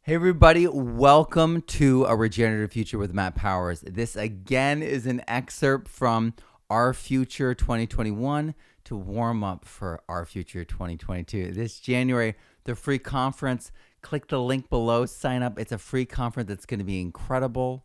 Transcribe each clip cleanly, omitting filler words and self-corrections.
Hey everybody, welcome to A Regenerative Future with Matt Powers. This again is an excerpt from Our Future 2021 to warm up for Our Future 2022. This January, the free conference, click the link below, sign up. It's a free conference that's going to be incredible.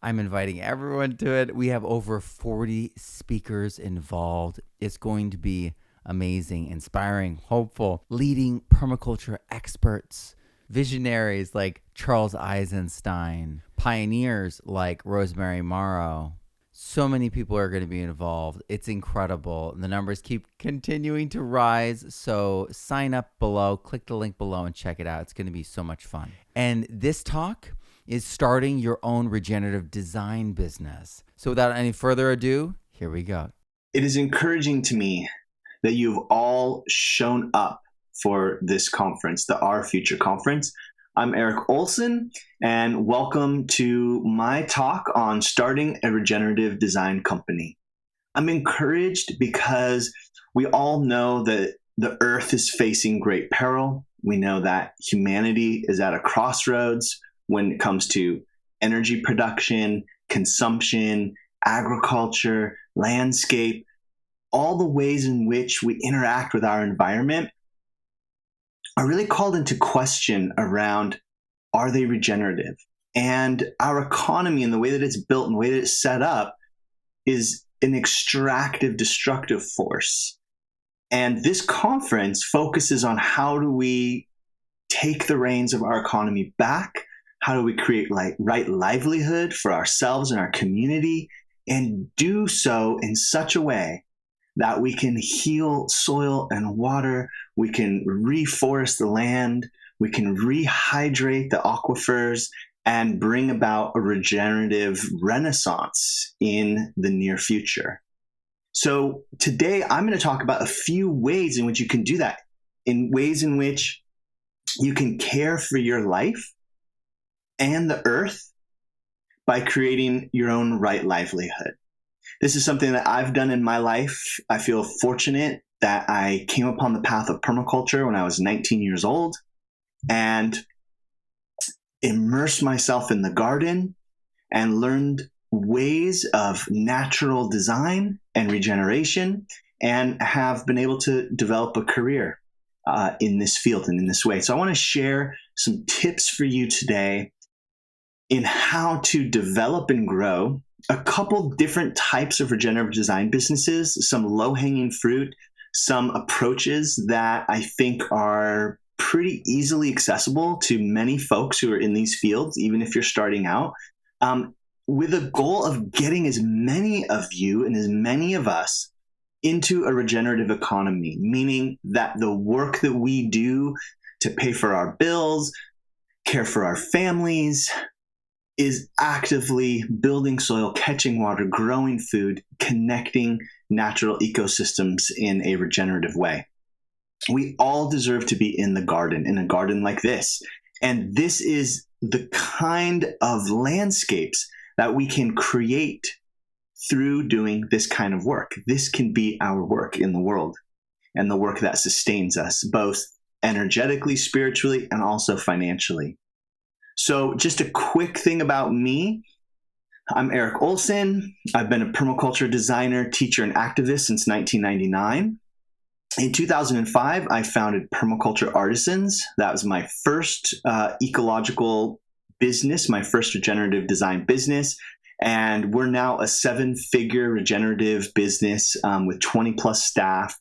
I'm inviting everyone to it. We have over 40 speakers involved. It's going to be amazing, inspiring, hopeful, leading permaculture experts, visionaries like Charles Eisenstein, pioneers like Rosemary Morrow. So many people are going to be involved. It's incredible. The numbers keep continuing to rise. So sign up below, click the link below and check it out. It's going to be so much fun. And this talk is starting your own regenerative design business. So without any further ado, here we go. It is encouraging to me that you've all shown up for this conference, the Our Future conference. I'm Erik Ohlsen, and welcome to my talk on starting a regenerative design company. I'm encouraged because we all know that the earth is facing great peril. We know that humanity is at a crossroads when it comes to energy production, consumption, agriculture, landscape, all the ways in which we interact with our environment are really called into question around, are they regenerative? And our economy and the way that it's built and the way that it's set up is an extractive, destructive force. And this conference focuses on how do we take the reins of our economy back? How do we create right livelihood for ourselves and our community, and do so in such a way that we can heal soil and water, we can reforest the land, we can rehydrate the aquifers, and bring about a regenerative renaissance in the near future. So today I'm going to talk about a few ways in which you can do that, in ways in which you can care for your life and the earth by creating your own right livelihood. This is something that I've done in my life. I feel fortunate that I came upon the path of permaculture when I was 19 years old and immersed myself in the garden and learned ways of natural design and regeneration, and have been able to develop a career in this field and in this way. So I want to share some tips for you today in how to develop and grow a couple different types of regenerative design businesses, some low-hanging fruit, some approaches that I think are pretty easily accessible to many folks who are in these fields, even if you're starting out, with a goal of getting as many of you and as many of us into a regenerative economy, meaning that the work that we do to pay for our bills, care for our families, is actively building soil, catching water, growing food, connecting natural ecosystems in a regenerative way. We all deserve to be in the garden, in a garden like this. And this is the kind of landscapes that we can create through doing this kind of work. This can be our work in the world and the work that sustains us, both energetically, spiritually, and also financially. So just a quick thing about me. I'm Erik Ohlsen. I've been a permaculture designer, teacher, and activist since 1999. In 2005, I founded Permaculture Artisans. That was my first ecological business, my first regenerative design business. And we're now a 7-figure regenerative business with 20 plus staff.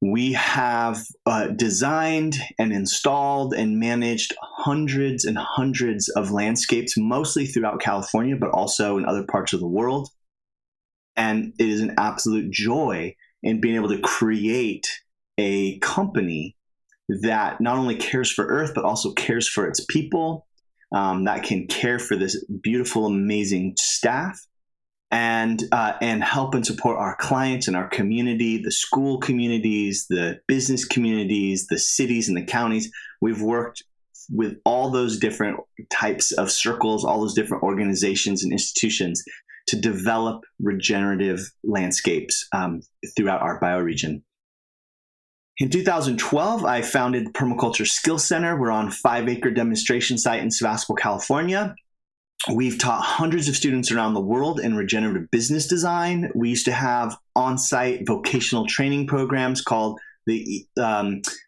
We have designed and installed and managed hundreds and hundreds of landscapes, mostly throughout California, but also in other parts of the world. And it is an absolute joy in being able to create a company that not only cares for Earth, but also cares for its people, that can care for this beautiful, amazing staff, and help and support our clients and our community, the school communities, the business communities, the cities and the counties. We've worked with all those different types of circles, all those different organizations and institutions to develop regenerative landscapes throughout our bioregion. In 2012, I founded Permaculture Skill Center. We're on a 5-acre demonstration site in Sebastopol, California. We've taught hundreds of students around the world in regenerative business design. We used to have on-site vocational training programs called the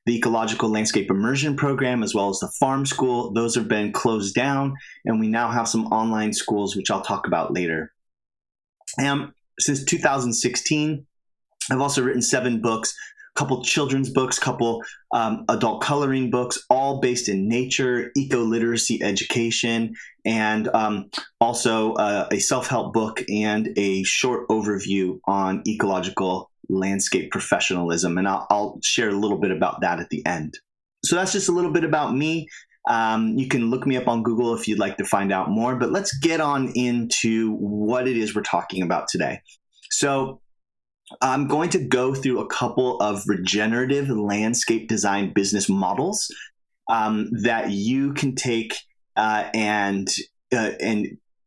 Ecological Landscape Immersion Program, as well as the Farm School. Those have been closed down, and we now have some online schools, which I'll talk about later. Since 2016, I've also written 7 books, a couple children's books, couple adult coloring books, all based in nature, eco-literacy education, and also a self-help book and a short overview on ecological landscape professionalism. And I'll share a little bit about that at the end. So that's just a little bit about me. You can look me up on Google if you'd like to find out more, but let's get on into what it is we're talking about today. So I'm going to go through a couple of regenerative landscape design business models that you can take and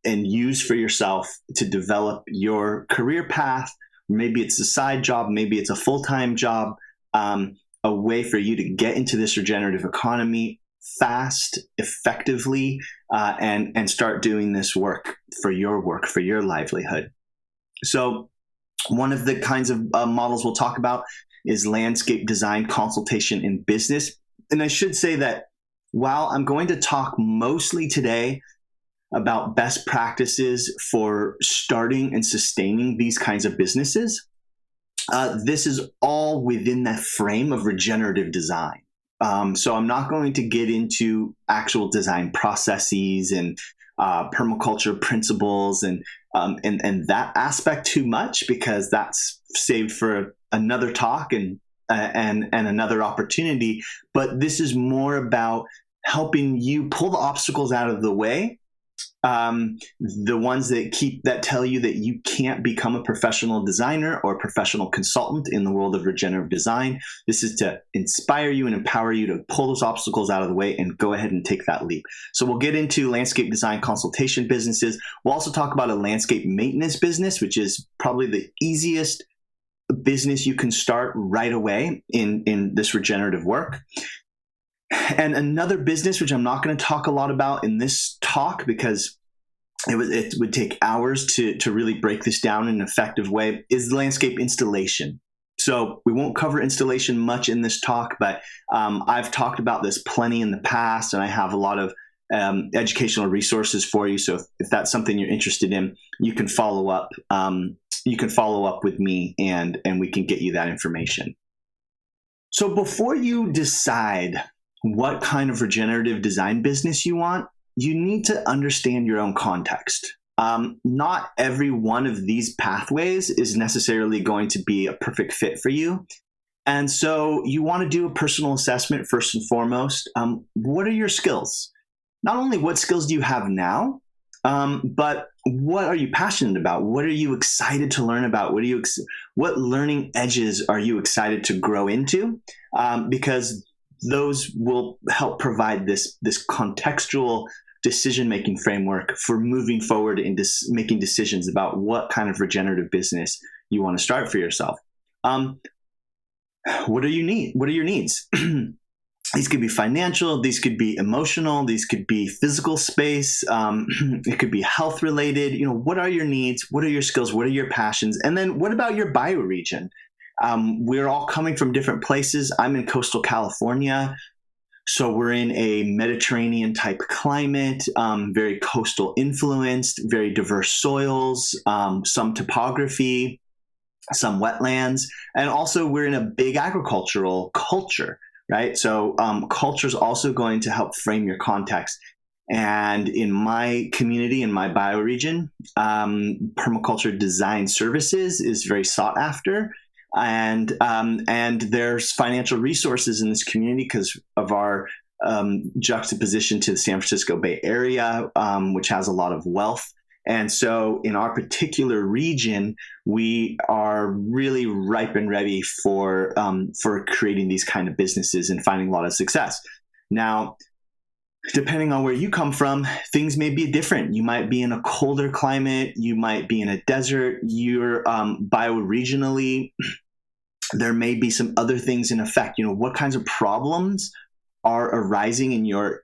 use for yourself to develop your career path. Maybe it's a side job, maybe it's a full-time job, a way for you to get into this regenerative economy fast, effectively, and start doing this work, for your livelihood. So one of the kinds of models we'll talk about is landscape design consultation in business. And I should say that while I'm going to talk mostly today about best practices for starting and sustaining these kinds of businesses, this is all within that frame of regenerative design. So I'm not going to get into actual design processes and permaculture principles and that aspect too much, because that's saved for another talk and another opportunity. But this is more about helping you pull the obstacles out of the way, the ones that tell you that you can't become a professional designer or a professional consultant in the world of regenerative design. This is to inspire you and empower you to pull those obstacles out of the way and go ahead and take that leap. So we'll get into landscape design consultation businesses. We'll also talk about a landscape maintenance business, which is probably the easiest business you can start right away in this regenerative work. And another business, which I'm not going to talk a lot about in this talk because it would take hours to really break this down in an effective way, is landscape installation. So we won't cover installation much in this talk, but I've talked about this plenty in the past, and I have a lot of educational resources for you. So if that's something you're interested in, you can follow up. You can follow up with me, and we can get you that information. So before you decide what kind of regenerative design business you want, you need to understand your own context. Not every one of these pathways is necessarily going to be a perfect fit for you. And so you want to do a personal assessment first and foremost. What are your skills? Not only what skills do you have now, but what are you passionate about? What are you excited to learn about? What learning edges are you excited to grow into? Because those will help provide this contextual decision-making framework for moving forward in making decisions about what kind of regenerative business you want to start for yourself. What are your needs? These could be financial, these could be emotional, these could be physical space, it could be health related. What are your needs? What are your skills? What are your passions? And then what about your bioregion? We're all coming from different places. I'm in coastal California, so we're in a Mediterranean type climate, very coastal influenced, very diverse soils, some topography, some wetlands, and also we're in a big agricultural culture, right? So culture is also going to help frame your context. And in my community, in my bioregion, permaculture design services is very sought after. And there's financial resources in this community because of our juxtaposition to the San Francisco Bay Area, which has a lot of wealth. And so in our particular region, we are really ripe and ready for creating these kind of businesses and finding a lot of success. Now, depending on where you come from, things may be different. You might be in a colder climate. You might be in a desert. You're bioregionally There may be some other things in effect. What kinds of problems are arising in your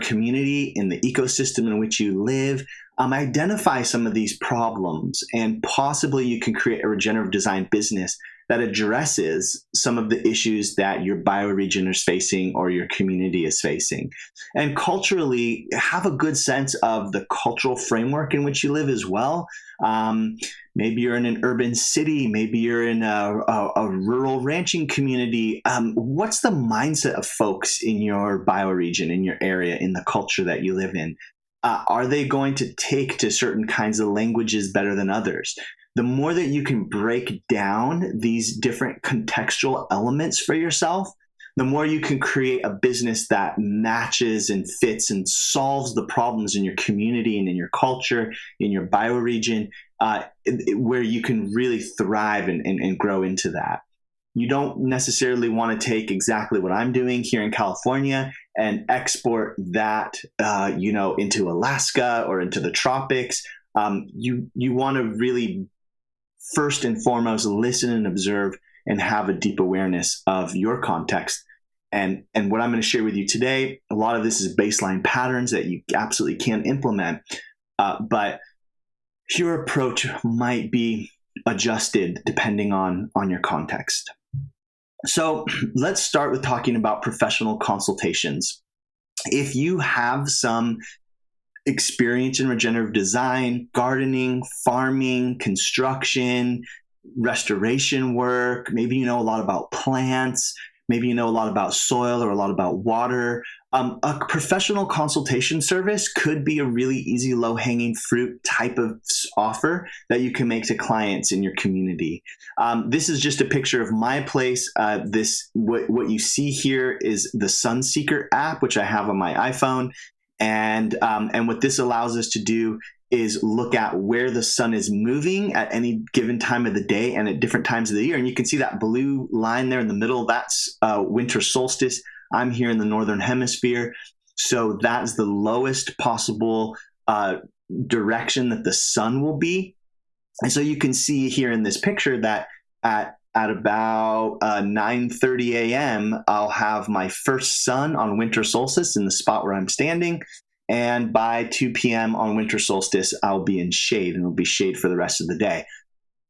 community, in the ecosystem in which you live. Identify some of these problems, and possibly you can create a regenerative design business that addresses some of the issues that your bioregion is facing or your community is facing. And culturally, have a good sense of the cultural framework in which you live as well. Maybe you're in an urban city, maybe you're in a rural ranching community. What's the mindset of folks in your bioregion, in your area, in the culture that you live in? Are they going to take to certain kinds of languages better than others? The more that you can break down these different contextual elements for yourself, the more you can create a business that matches and fits and solves the problems in your community and in your culture, in your bioregion, where you can really thrive and grow into that. You don't necessarily want to take exactly what I'm doing here in California and export that, into Alaska or into the tropics. You want to really, first and foremost, listen and observe and have a deep awareness of your context. And what I'm going to share with you today, a lot of this is baseline patterns that you absolutely can implement, but your approach might be adjusted depending on your context. So let's start with talking about professional consultations. If you have some experience in regenerative design, gardening, farming, construction, restoration work, maybe you know a lot about plants, maybe you know a lot about soil or a lot about water, a professional consultation service could be a really easy, low-hanging fruit type of offer that you can make to clients in your community. This is just a picture of my place. What you see here is the Sunseeker app, which I have on my iPhone. And what this allows us to do is look at where the sun is moving at any given time of the day and at different times of the year. And you can see that blue line there in the middle. That's winter solstice. I'm here in the northern hemisphere. So that's the lowest possible direction that the sun will be. And so you can see here in this picture that at about 9:30 a.m., I'll have my first sun on winter solstice in the spot where I'm standing. And by 2 p.m. on winter solstice, I'll be in shade, and it'll be shade for the rest of the day.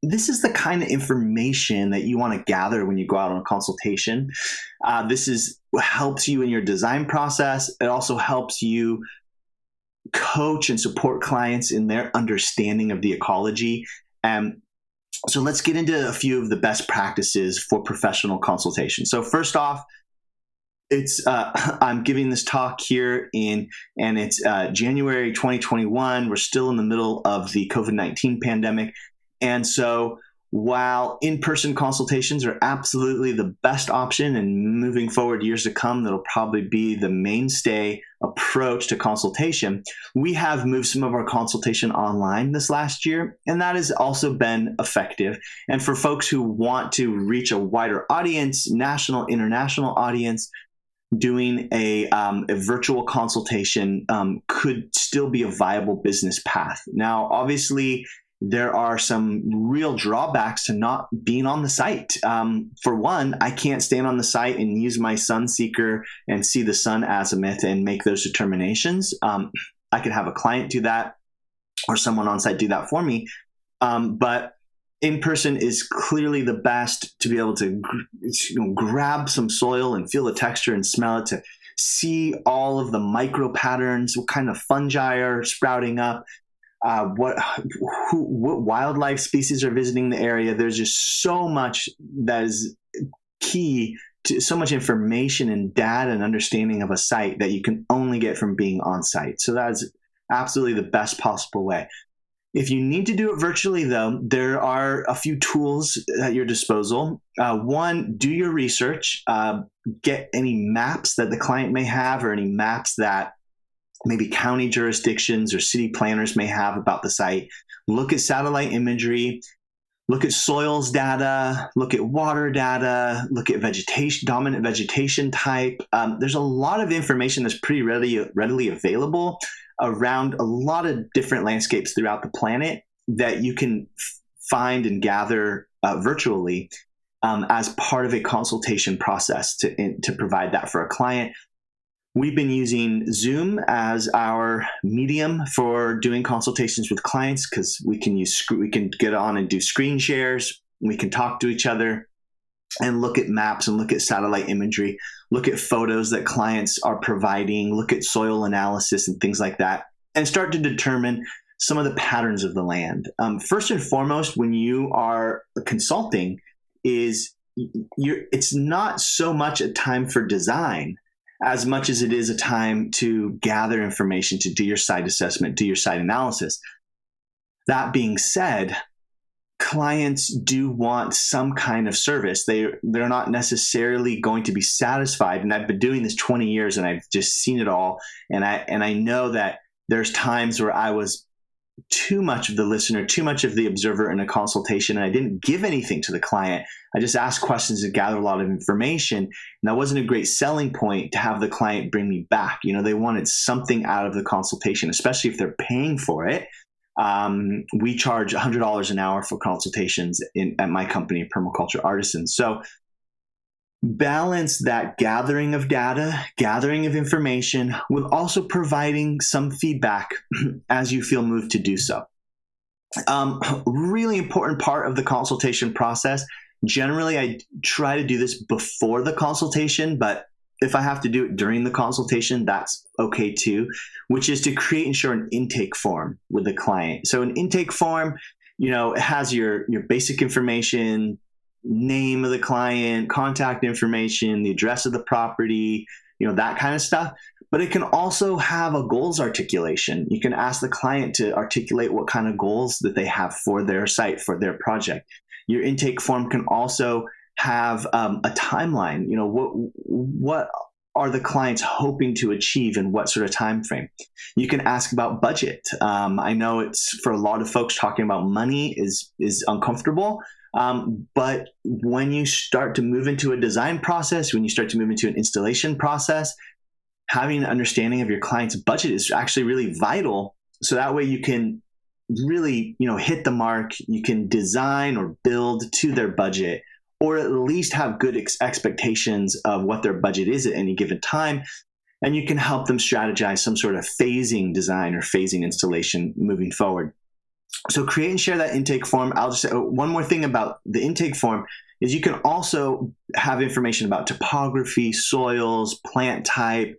This is the kind of information that you want to gather when you go out on a consultation. This helps you in your design process. It also helps you coach and support clients in their understanding of the ecology. So let's get into a few of the best practices for professional consultation. So first off, I'm giving this talk here and it's January 2021. We're still in the middle of the COVID-19 pandemic. And so while in-person consultations are absolutely the best option, and moving forward years to come, that'll probably be the mainstay approach to consultation, we have moved some of our consultation online this last year, and that has also been effective. And for folks who want to reach a wider audience, national, international audience, doing a virtual consultation could still be a viable business path. Now, obviously, there are some real drawbacks to not being on the site. For one, I can't stand on the site and use my Sunseeker and see the sun azimuth and make those determinations. I could have a client do that or someone on site do that for me. But in person is clearly the best to be able to grab some soil and feel the texture and smell it, to see all of the micro patterns, what kind of fungi are sprouting up, what wildlife species are visiting the area. There's just so much that is key to so much information and data and understanding of a site that you can only get from being on site. So that is absolutely the best possible way. If you need to do it virtually, though, there are a few tools at your disposal. One, do your research, get any maps that the client may have or any maps that maybe county jurisdictions or city planners may have about the site. Look at satellite imagery, look at soils data, look at water data, look at vegetation, dominant vegetation type. There's a lot of information that's pretty readily available around a lot of different landscapes throughout the planet that you can find and gather virtually. as part of a consultation process to provide that for a client. We've been using Zoom as our medium for doing consultations with clients because we can get on and do screen shares. We can talk to each other and look at maps and look at satellite imagery, look at photos that clients are providing, look at soil analysis and things like that, and start to determine some of the patterns of the land. First and foremost, when you are consulting, it's not so much a time for design as much as it is a time to gather information, to do your site assessment, do your site analysis. That being said, clients do want some kind of service. They're not necessarily going to be satisfied. And I've been doing this 20 years and I've just seen it all. And I know that there's times where I was too much of the listener, too much of the observer in a consultation, and I didn't give anything to the client. I just asked questions and gathered a lot of information. And that wasn't a great selling point to have the client bring me back. They wanted something out of the consultation, especially if they're paying for it. We charge $100 an hour for consultations at my company, Permaculture Artisans. So balance that gathering of data, gathering of information, with also providing some feedback as you feel moved to do so. Really important part of the consultation process. Generally, I try to do this before the consultation, but if I have to do it during the consultation, that's okay too, which is to create and share an intake form with the client. So an intake form, it has your basic information, name of the client, contact information, the address of the property, that kind of stuff. But it can also have a goals articulation. You can ask the client to articulate what kind of goals that they have for their site, for their project. Your intake form can also have a timeline. What are the clients hoping to achieve in what sort of time frame? You can ask about budget. I know it's, for a lot of folks, talking about money is uncomfortable. But when you start to move into a design process, when you start to move into an installation process, having an understanding of your client's budget is actually really vital. So that way you can really, hit the mark. You can design or build to their budget, or at least have good expectations of what their budget is at any given time. And you can help them strategize some sort of phasing design or phasing installation moving forward. So create and share that intake form. I'll just say one more thing about the intake form is you can also have information about topography, soils, plant type,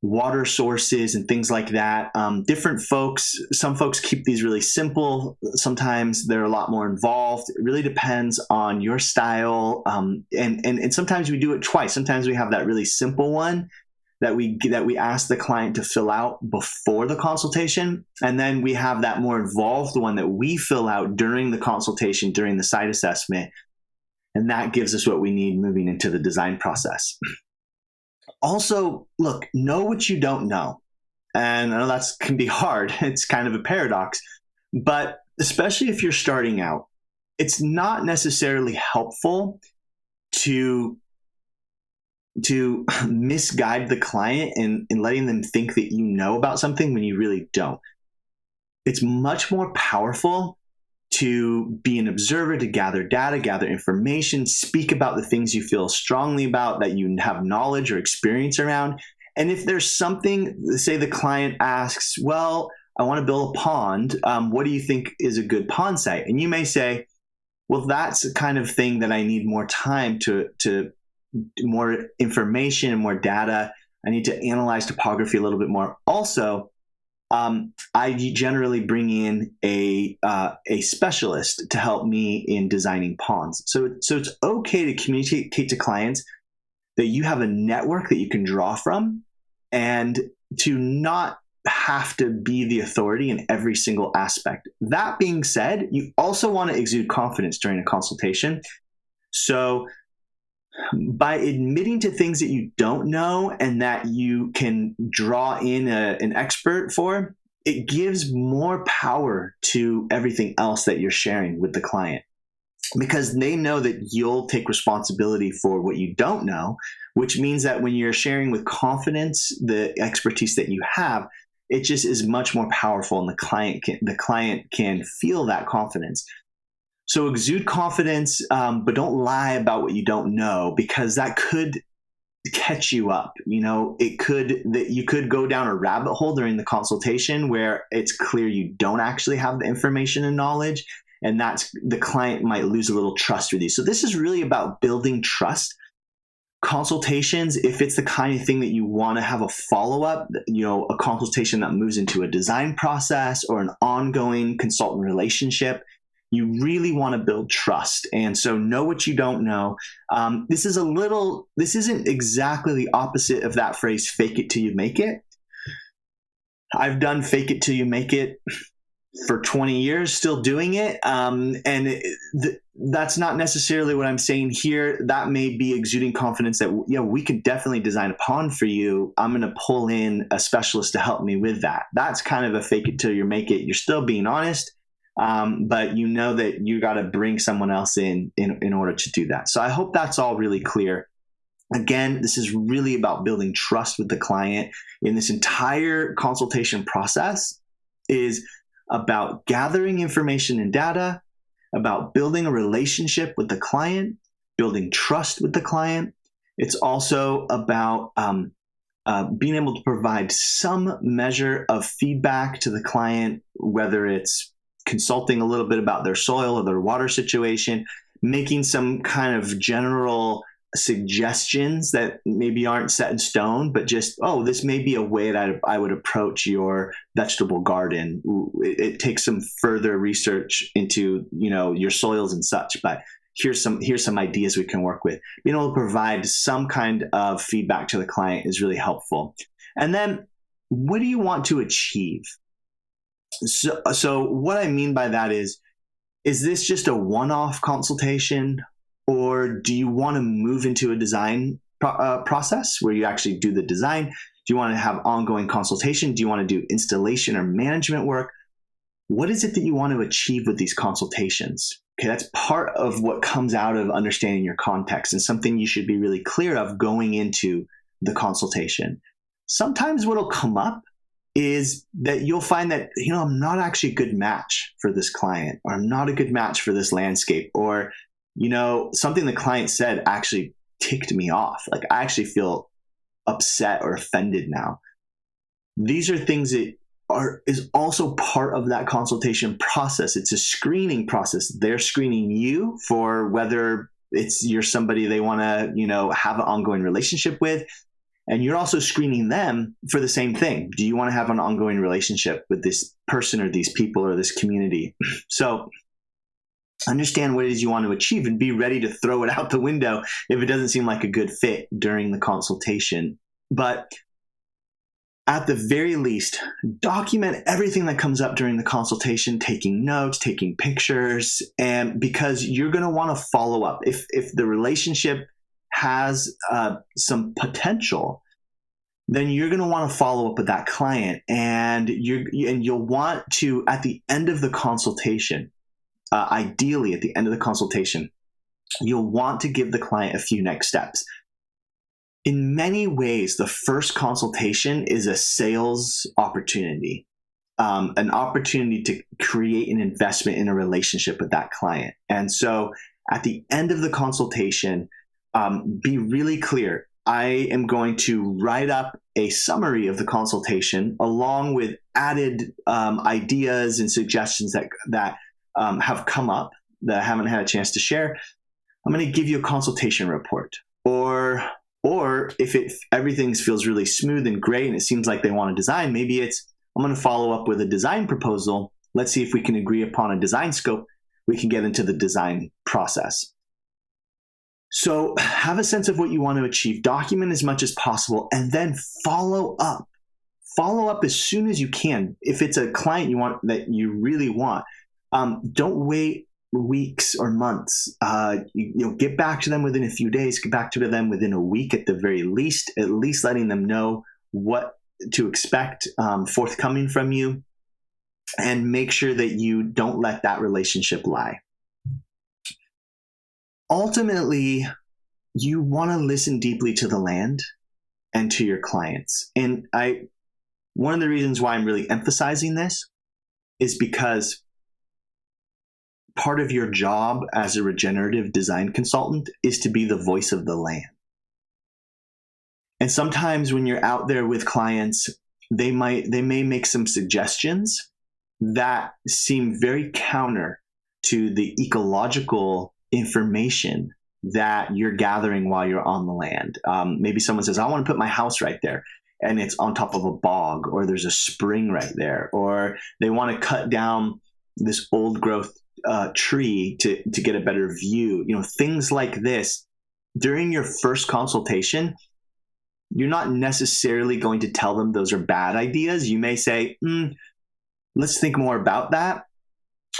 water sources, and things like that. Different folks, some folks keep these really simple. Sometimes they're a lot more involved. It really depends on your style. And sometimes we do it twice. Sometimes we have that really simple one that we ask the client to fill out before the consultation. And then we have that more involved one that we fill out during the consultation, during the site assessment. And that gives us what we need moving into the design process. Also, look, know what you don't know. And I know that can be hard. It's kind of a paradox. But especially if you're starting out, it's not necessarily helpful to misguide the client in letting them think that you know about something when you really don't. It's much more powerful to be an observer, to gather data, gather information, speak about the things you feel strongly about, that you have knowledge or experience around. And if there's something, say the client asks, well, I want to build a pond. What do you think is a good pond site? And you may say, well, that's the kind of thing that I need more time to more information and more data. I need to analyze topography a little bit more. Also, I generally bring in a specialist to help me in designing ponds. So it's okay to communicate to clients that you have a network that you can draw from, and to not have to be the authority in every single aspect. That being said, you also want to exude confidence during a consultation. So by admitting to things that you don't know and that you can draw in an expert for, it gives more power to everything else that you're sharing with the client, because they know that you'll take responsibility for what you don't know, which means that when you're sharing with confidence the expertise that you have, it just is much more powerful, and the client can feel that confidence. So exude confidence, but don't lie about what you don't know, because that could catch you up. It could that you could go down a rabbit hole during the consultation where it's clear you don't actually have the information and knowledge, and that's the client might lose a little trust with you. So this is really about building trust. Consultations, if it's the kind of thing that you want to have a follow-up, a consultation that moves into a design process or an ongoing consultant relationship, you really want to build trust. And so know what you don't know. This isn't exactly the opposite of that phrase, fake it till you make it. I've done fake it till you make it for 20 years, still doing it. That's not necessarily what I'm saying here. That may be exuding confidence that, we could definitely design a pond for you. I'm going to pull in a specialist to help me with that. That's kind of a fake it till you make it. You're still being honest. But you know that you got to bring someone else in order to do that. So I hope that's all really clear. Again, this is really about building trust with the client. In this entire consultation process is about gathering information and data, about building a relationship with the client, building trust with the client. It's also about being able to provide some measure of feedback to the client, whether it's consulting a little bit about their soil or their water situation, making some kind of general suggestions that maybe aren't set in stone, but just, this may be a way that I would approach your vegetable garden. It takes some further research into, your soils and such, but here's some ideas we can work with. Being able to provide some kind of feedback to the client is really helpful. And then, what do you want to achieve? So what I mean by that is this just a one-off consultation, or do you want to move into a design process where you actually do the design? Do you want to have ongoing consultation? Do you want to do installation or management work? What is it that you want to achieve with these consultations? Okay, that's part of what comes out of understanding your context and something you should be really clear of going into the consultation. Sometimes what'll come up is that you'll find that, I'm not actually a good match for this client, or I'm not a good match for this landscape, or, something the client said actually ticked me off. Like, I actually feel upset or offended now. These are things that is also part of that consultation process. It's a screening process. They're screening you for whether you're somebody they want to, have an ongoing relationship with. And you're also screening them for the same thing. Do you want to have an ongoing relationship with this person or these people or this community? So understand what it is you want to achieve and be ready to throw it out the window if it doesn't seem like a good fit during the consultation. But at the very least, document everything that comes up during the consultation, taking notes, taking pictures, and because you're going to want to follow up. If the relationship has some potential, then you're going to want to follow up with that client, and you'll want to, at the end of the consultation, ideally at the end of the consultation, you'll want to give the client a few next steps. In many ways, the first consultation is a sales opportunity, an opportunity to create an investment in a relationship with that client. And so at the end of the consultation, be really clear. I am going to write up a summary of the consultation along with added ideas and suggestions that have come up that I haven't had a chance to share. I'm going to give you a consultation report. Or if everything feels really smooth and great and it seems like they want to design, maybe I'm going to follow up with a design proposal. Let's see if we can agree upon a design scope. We can get into the design process. So have a sense of what you want to achieve, document as much as possible, and then follow up. Follow up as soon as you can. If it's a client that you really want, don't wait weeks or months. Get back to them within a few days, get back to them within a week at the very least, at least letting them know what to expect forthcoming from you, and make sure that you don't let that relationship lie. Ultimately, you want to listen deeply to the land and to your clients. And one of the reasons why I'm really emphasizing this is because part of your job as a regenerative design consultant is to be the voice of the land. And sometimes when you're out there with clients, they may make some suggestions that seem very counter to the ecological information that you're gathering while you're on the land. Maybe someone says, I want to put my house right there, and it's on top of a bog, or there's a spring right there, or they want to cut down this old growth tree to get a better view. Things like this. During your first consultation, you're not necessarily going to tell them those are bad ideas. You may say, let's think more about that.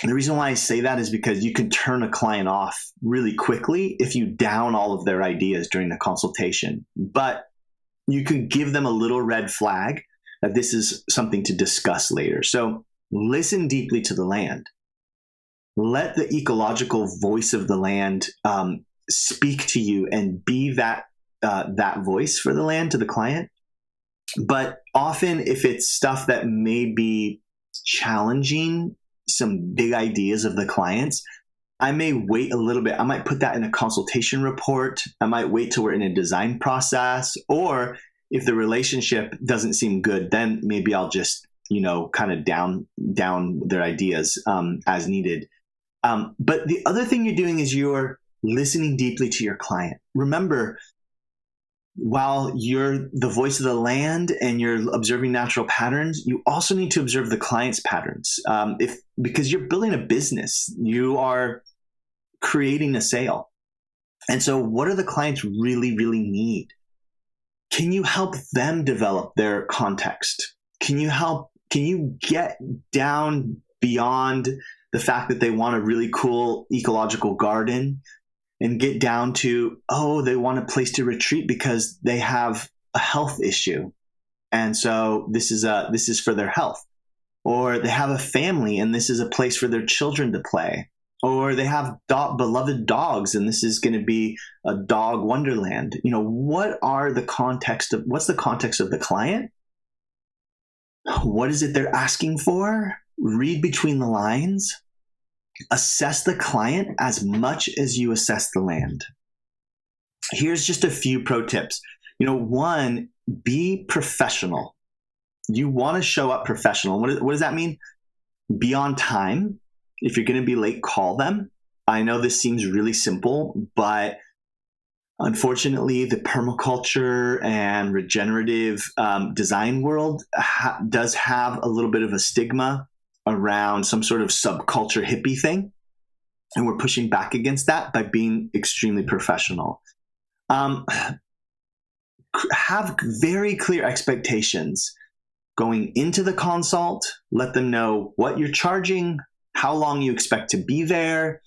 The reason why I say that is because you can turn a client off really quickly if you down all of their ideas during the consultation. But you can give them a little red flag that this is something to discuss later. So listen deeply to the land. Let the ecological voice of the land speak to you and be that voice for the land to the client. But often if it's stuff that may be challenging some big ideas of the clients, I may wait a little bit. I might put that in a consultation report. I might wait till we're in a design process. Or if the relationship doesn't seem good, then maybe I'll just, kind of down their ideas as needed. But the other thing you're doing is you're listening deeply to your client. Remember, while you're the voice of the land and you're observing natural patterns, you also need to observe the client's patterns. Because you're building a business, you are creating a sale. And so what do the clients really, really need? Can you help them develop their context? Can you get down beyond the fact that they want a really cool ecological garden and get down to, they want a place to retreat because they have a health issue. And so this is for their health. Or they have a family and this is a place for their children to play. Or they have beloved dogs and this is going to be a dog wonderland. What's the context of the client? What is it they're asking for? Read between the lines. Assess the client as much as you assess the land. Here's just a few pro tips. One, be professional. You want to show up professional. What does that mean? Be on time. If you're going to be late, call them. I know this seems really simple, but unfortunately, the permaculture and regenerative design world does have a little bit of a stigma around some sort of subculture hippie thing. And we're pushing back against that by being extremely professional. Have very clear expectations going into the consult. Let them know what you're charging, how long you expect to be there,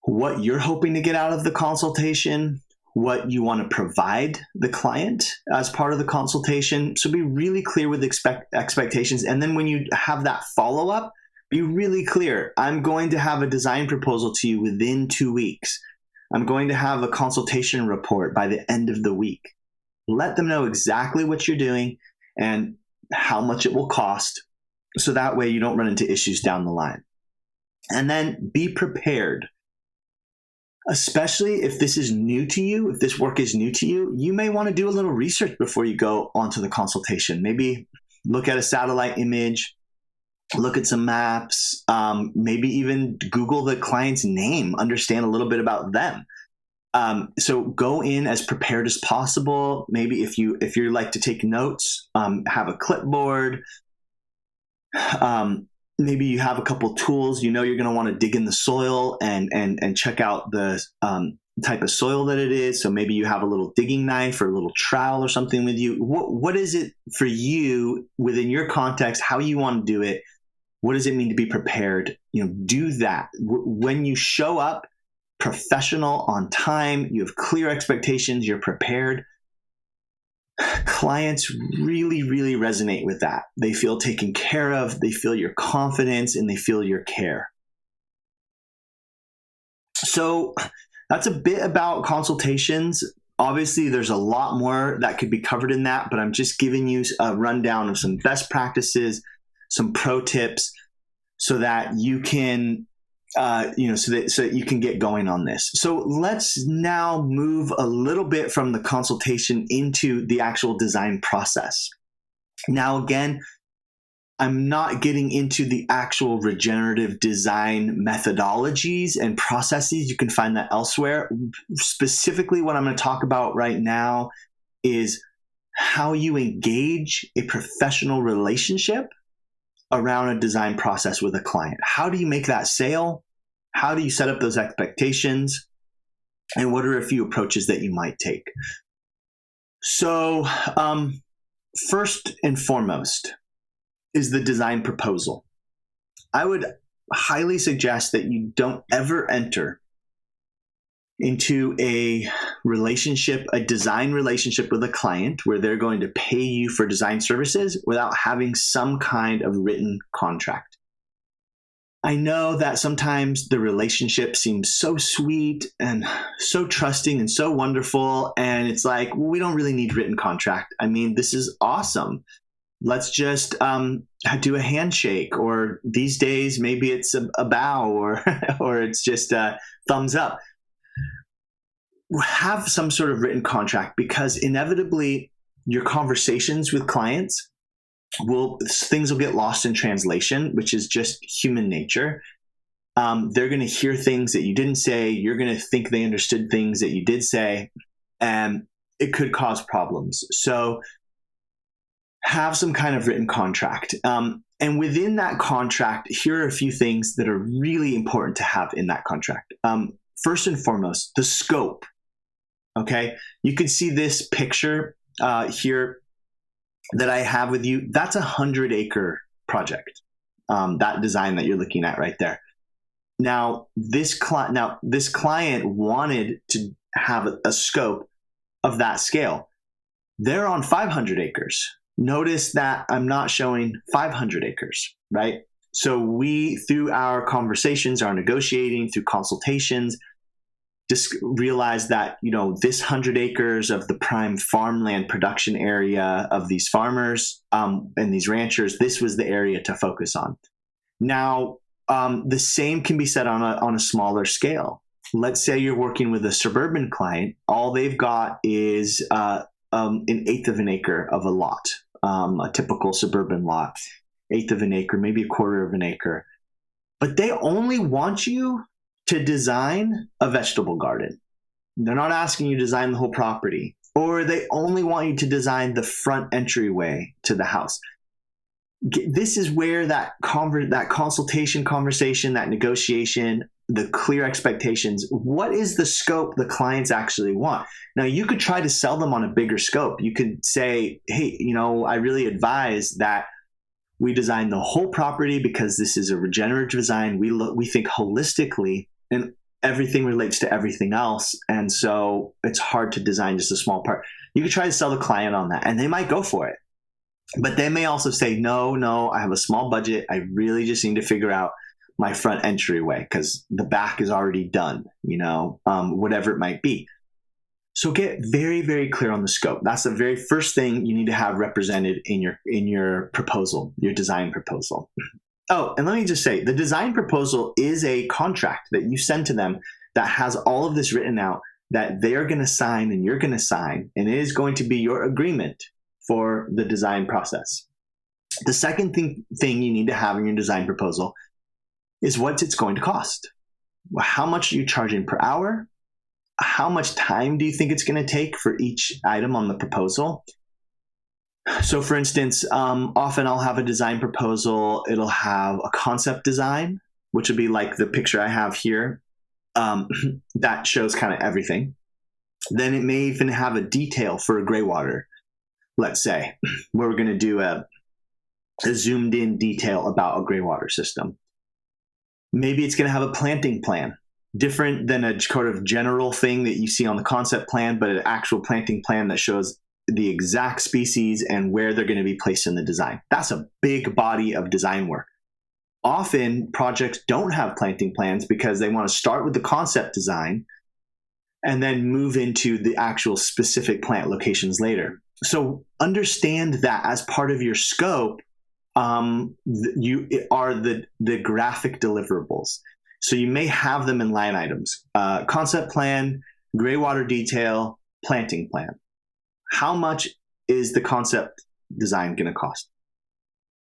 what you're hoping to get out of the consultation, what you want to provide the client as part of the consultation. So be really clear with expectations. And then when you have that follow-up, be really clear. I'm going to have a design proposal to you within 2 weeks. I'm going to have a consultation report by the end of the week. Let them know exactly what you're doing and how much it will cost. So that way you don't run into issues down the line. And then be prepared. Especially if this is new to you, if this work is new to you, you may want to do a little research before you go onto the consultation. Maybe look at a satellite image, look at some maps, maybe even Google the client's name, understand a little bit about them. So go in as prepared as possible. Maybe if you like to take notes, have a clipboard. Maybe you have a couple tools. You're going to want to dig in the soil and check out the type of soil that it is. So maybe you have a little digging knife or a little trowel or something with you. What is it for you within your context, how you want to do it? What does it mean to be prepared? Do that. When you show up professional, on time, you have clear expectations, you're prepared. Clients really, really resonate with that. They feel taken care of, they feel your confidence, and they feel your care. So that's a bit about consultations. Obviously, there's a lot more that could be covered in that, but I'm just giving you a rundown of some best practices, some pro tips, so that you can so that you can get going on this. So let's now move a little bit from the consultation into the actual design process. Now, again, I'm not getting into the actual regenerative design methodologies and processes. You can find that elsewhere. Specifically, what I'm going to talk about right now is how you engage a professional relationship around a design process with a client. How do you make that sale? How do you set up those expectations? And what are a few approaches that you might take? So, first and foremost is the design proposal. I would highly suggest that you don't ever enter into a design relationship with a client where they're going to pay you for design services without having some kind of written contract. I know that sometimes the relationship seems so sweet and so trusting and so wonderful, and it's like, well, we don't really need written contract. I mean, this is awesome. Let's just do a handshake, or these days maybe it's a bow, or it's just a thumbs up. Have some sort of written contract, because inevitably your conversations with clients things will get lost in translation, which is just human nature. They're going to hear things that you didn't say. You're going to think they understood things that you did say, and it could cause problems. So have some kind of written contract. And within that contract, here are a few things that are really important to have in that contract. First and foremost, the scope. Okay, you can see this picture here that I have with you. That's a 100-acre project. That design that you're looking at right there. Now, this client wanted to have a scope of that scale. They're on 500 acres. Notice that I'm not showing 500 acres, right? So we, through our conversations, our negotiating, through consultations, just realized that, this 100 acres of the prime farmland production area of these farmers and these ranchers, this was the area to focus on. Now, the same can be said on a smaller scale. Let's say you're working with a suburban client. All they've got is an eighth of an acre of a lot, a typical suburban lot, eighth of an acre, maybe a quarter of an acre. But they only want you to design a vegetable garden. They're not asking you to design the whole property, or they only want you to design the front entryway to the house. This is where that consultation conversation, that negotiation, the clear expectations, what is the scope the clients actually want? Now, you could try to sell them on a bigger scope. You could say, hey, I really advise that we design the whole property because this is a regenerative design. We think holistically, and everything relates to everything else. And so it's hard to design just a small part. You could try to sell the client on that, and they might go for it. But they may also say, no, I have a small budget. I really just need to figure out my front entryway because the back is already done, whatever it might be. So get very, very clear on the scope. That's the very first thing you need to have represented in your proposal, your design proposal. Oh, and let me just say, the design proposal is a contract that you send to them that has all of this written out that they're going to sign and you're going to sign, and it is going to be your agreement for the design process. The second thing you need to have in your design proposal is what it's going to cost. How much are you charging per hour? How much time do you think it's going to take for each item on the proposal? So for instance, often I'll have a design proposal. It'll have a concept design, which would be like the picture I have here. That shows kind of everything. Then it may even have a detail for a gray water, let's say, where we're going to do a zoomed in detail about a gray water system. Maybe it's going to have a planting plan, different than a sort of general thing that you see on the concept plan, but an actual planting plan that shows the exact species and where they're going to be placed in the design. That's a big body of design work. Often projects don't have planting plans because they want to start with the concept design and then move into the actual specific plant locations later. So understand that as part of your scope, you are the graphic deliverables. So you may have them in line items: concept plan, gray water detail, planting plan. How much is the concept design going to cost?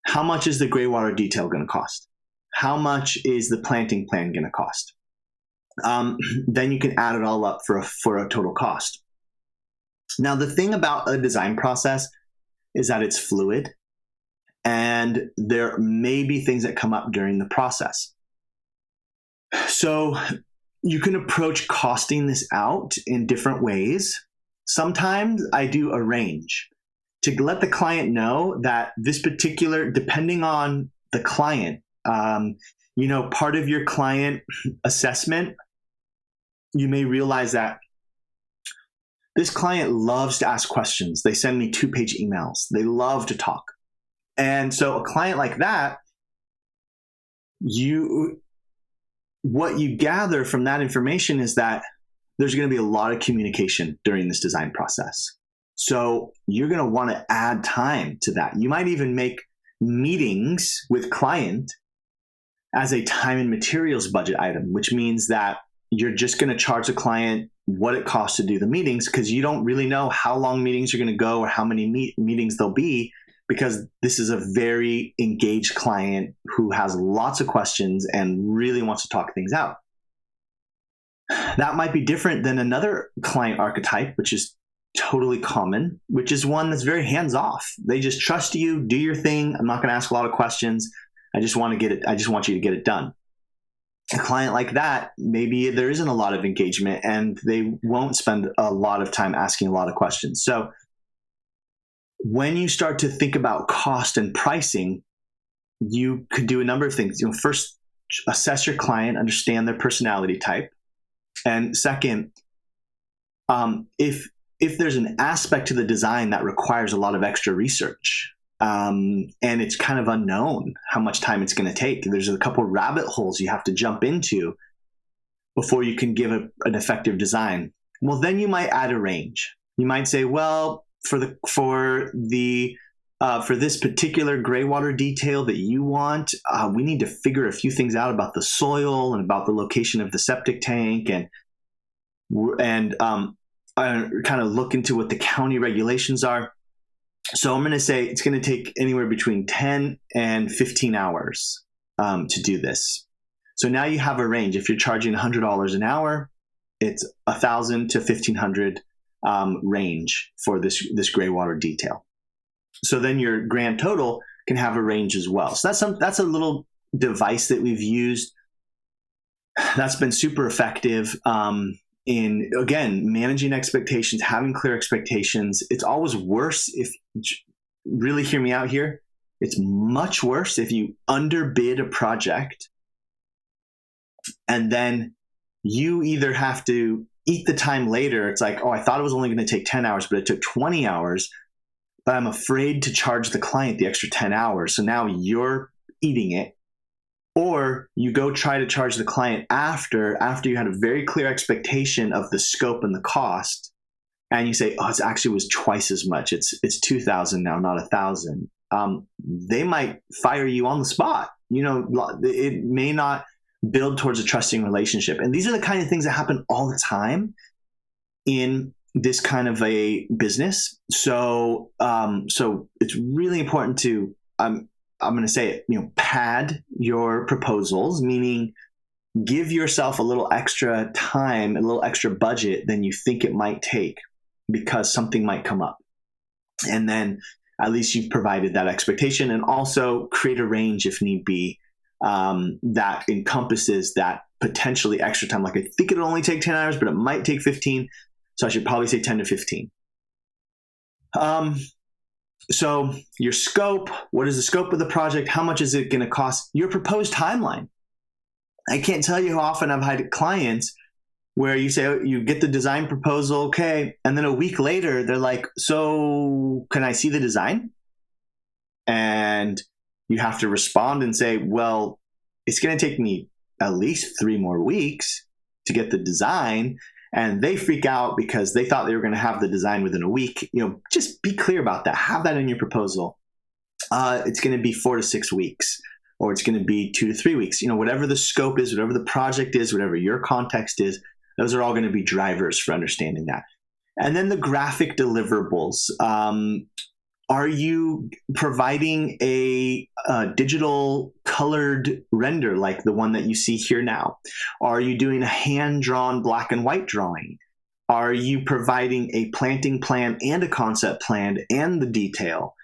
How much is the gray water detail going to cost? How much is the planting plan going to cost? Then you can add it all up for a total cost. Now, the thing about a design process is that it's fluid, and there may be things that come up during the process. So you can approach costing this out in different ways. Sometimes I do a range to let the client know that this particular, depending on the client, part of your client assessment, you may realize that this client loves to ask questions. They send me 2-page emails. They love to talk. And so a client like that, what you gather from that information is that there's going to be a lot of communication during this design process. So you're going to want to add time to that. You might even make meetings with client as a time and materials budget item, which means that you're just going to charge the client what it costs to do the meetings, because you don't really know how long meetings are going to go or how many meetings there'll be, because this is a very engaged client who has lots of questions and really wants to talk things out. That might be different than another client archetype, which is totally common, which is one that's very hands-off. They just trust you, do your thing. I'm not going to ask a lot of questions. I just want you to get it done. A client like that, maybe there isn't a lot of engagement and they won't spend a lot of time asking a lot of questions. So when you start to think about cost and pricing, you could do a number of things. First, assess your client, understand their personality type. And second, if there's an aspect to the design that requires a lot of extra research, and it's kind of unknown how much time it's going to take, there's a couple rabbit holes you have to jump into before you can give an effective design. Well, then you might add a range. You might say, well, for this particular gray water detail that you want, we need to figure a few things out about the soil and about the location of the septic tank, and kind of look into what the county regulations are. So I'm going to say it's going to take anywhere between 10 and 15 hours to do this. So now you have a range. If you're charging $100 an hour, it's $1,000 to $1,500 range for this gray water detail. So then your grand total can have a range as well. So that's a little device that we've used that's been super effective in, again, managing expectations, having clear expectations. It's always worse if, really hear me out here, it's much worse if you underbid a project and then you either have to eat the time later. It's like, oh, I thought it was only going to take 10 hours, but it took 20 hours. But I'm afraid to charge the client the extra 10 hours. So now you're eating it. Or you go try to charge the client after you had a very clear expectation of the scope and the cost. And you say, oh, it actually was twice as much. It's $2,000 now, not $1,000. They might fire you on the spot. It may not build towards a trusting relationship. And these are the kind of things that happen all the time in this kind of a business. So it's really important to, I'm going to say it, pad your proposals, meaning give yourself a little extra time, a little extra budget than you think it might take, because something might come up. And then at least you've provided that expectation, and also create a range if need be that encompasses that potentially extra time. Like, I think it'll only take 10 hours, but it might take 15. So I should probably say 10 to 15. So your scope, what is the scope of the project? How much is it going to cost? Your proposed timeline. I can't tell you how often I've had clients where you say, you get the design proposal, okay, and then a week later, they're like, so can I see the design? And you have to respond and say, well, it's going to take me at least 3 more weeks to get the design. And they freak out because they thought they were going to have the design within a week. Just be clear about that. Have that in your proposal. It's going to be 4 to 6 weeks. or it's going to be 2 to 3 weeks. Whatever the scope is, whatever the project is, whatever your context is, those are all going to be drivers for understanding that. And then the graphic deliverables. Are you providing a digital colored render like the one that you see here now? Are you doing a hand-drawn black and white drawing? Are you providing a planting plan and a concept plan and the detail?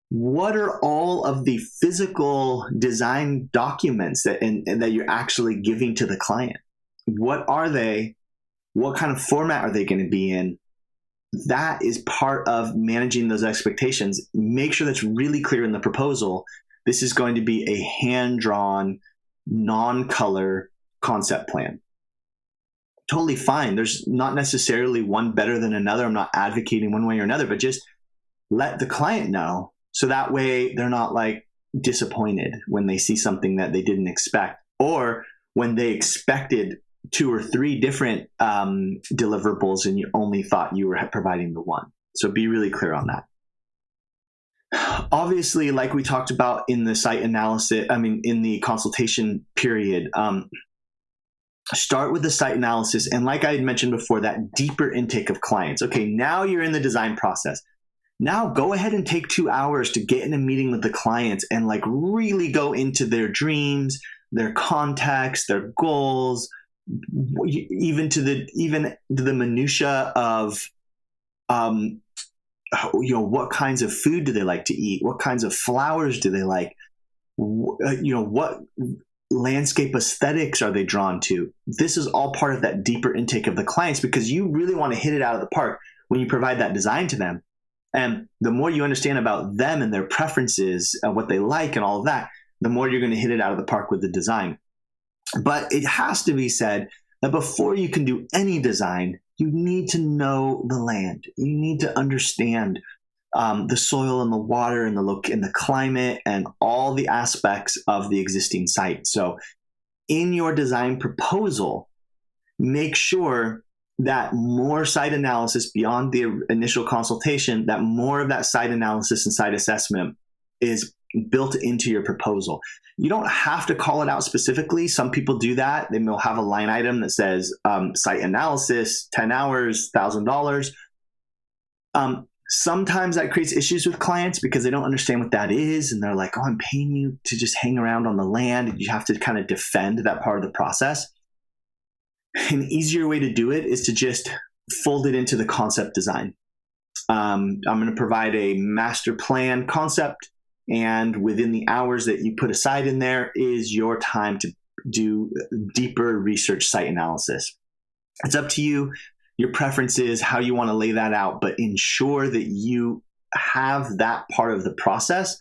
What are all of the physical design documents that you're actually giving to the client? What are they? What kind of format are they going to be in? That is part of managing those expectations. Make sure that's really clear in the proposal. This is going to be a hand-drawn, non-color concept plan. Totally fine. There's not necessarily one better than another. I'm not advocating one way or another, but just let the client know. So that way they're not like disappointed when they see something that they didn't expect, or when they expected 2 or 3 different deliverables and you only thought you were providing the one. So be really clear on that. Obviously, like we talked about in the site analysis, in the consultation period, start with the site analysis. And like I had mentioned before, that deeper intake of clients. Okay, now you're in the design process. Now go ahead and take 2 hours to get in a meeting with the clients and like really go into their dreams, their context, their goals, even to the minutia of what kinds of food do they like to eat, what kinds of flowers do they like, what landscape aesthetics are they drawn to. This is all part of that deeper intake of the clients, because you really want to hit it out of the park when you provide that design to them. And the more you understand about them and their preferences, what they like and all of that, the more you're going to hit it out of the park with the design. But it has to be said that before you can do any design, you need to know the land. You need to understand the soil and the water and the climate and all the aspects of the existing site. So in your design proposal, make sure that more site analysis beyond the initial consultation, that more of that site analysis and site assessment is built into your proposal. You don't have to call it out specifically. Some people do that. They will have a line item that says site analysis, 10 hours, $1,000. Sometimes that creates issues with clients because they don't understand what that is. And they're like, oh, I'm paying you to just hang around on the land. And you have to kind of defend that part of the process. An easier way to do it is to just fold it into the concept design. I'm going to provide a master plan concept, and within the hours that you put aside in there is your time to do deeper research site analysis. It's up to you, your preferences, how you want to lay that out, but ensure that you have that part of the process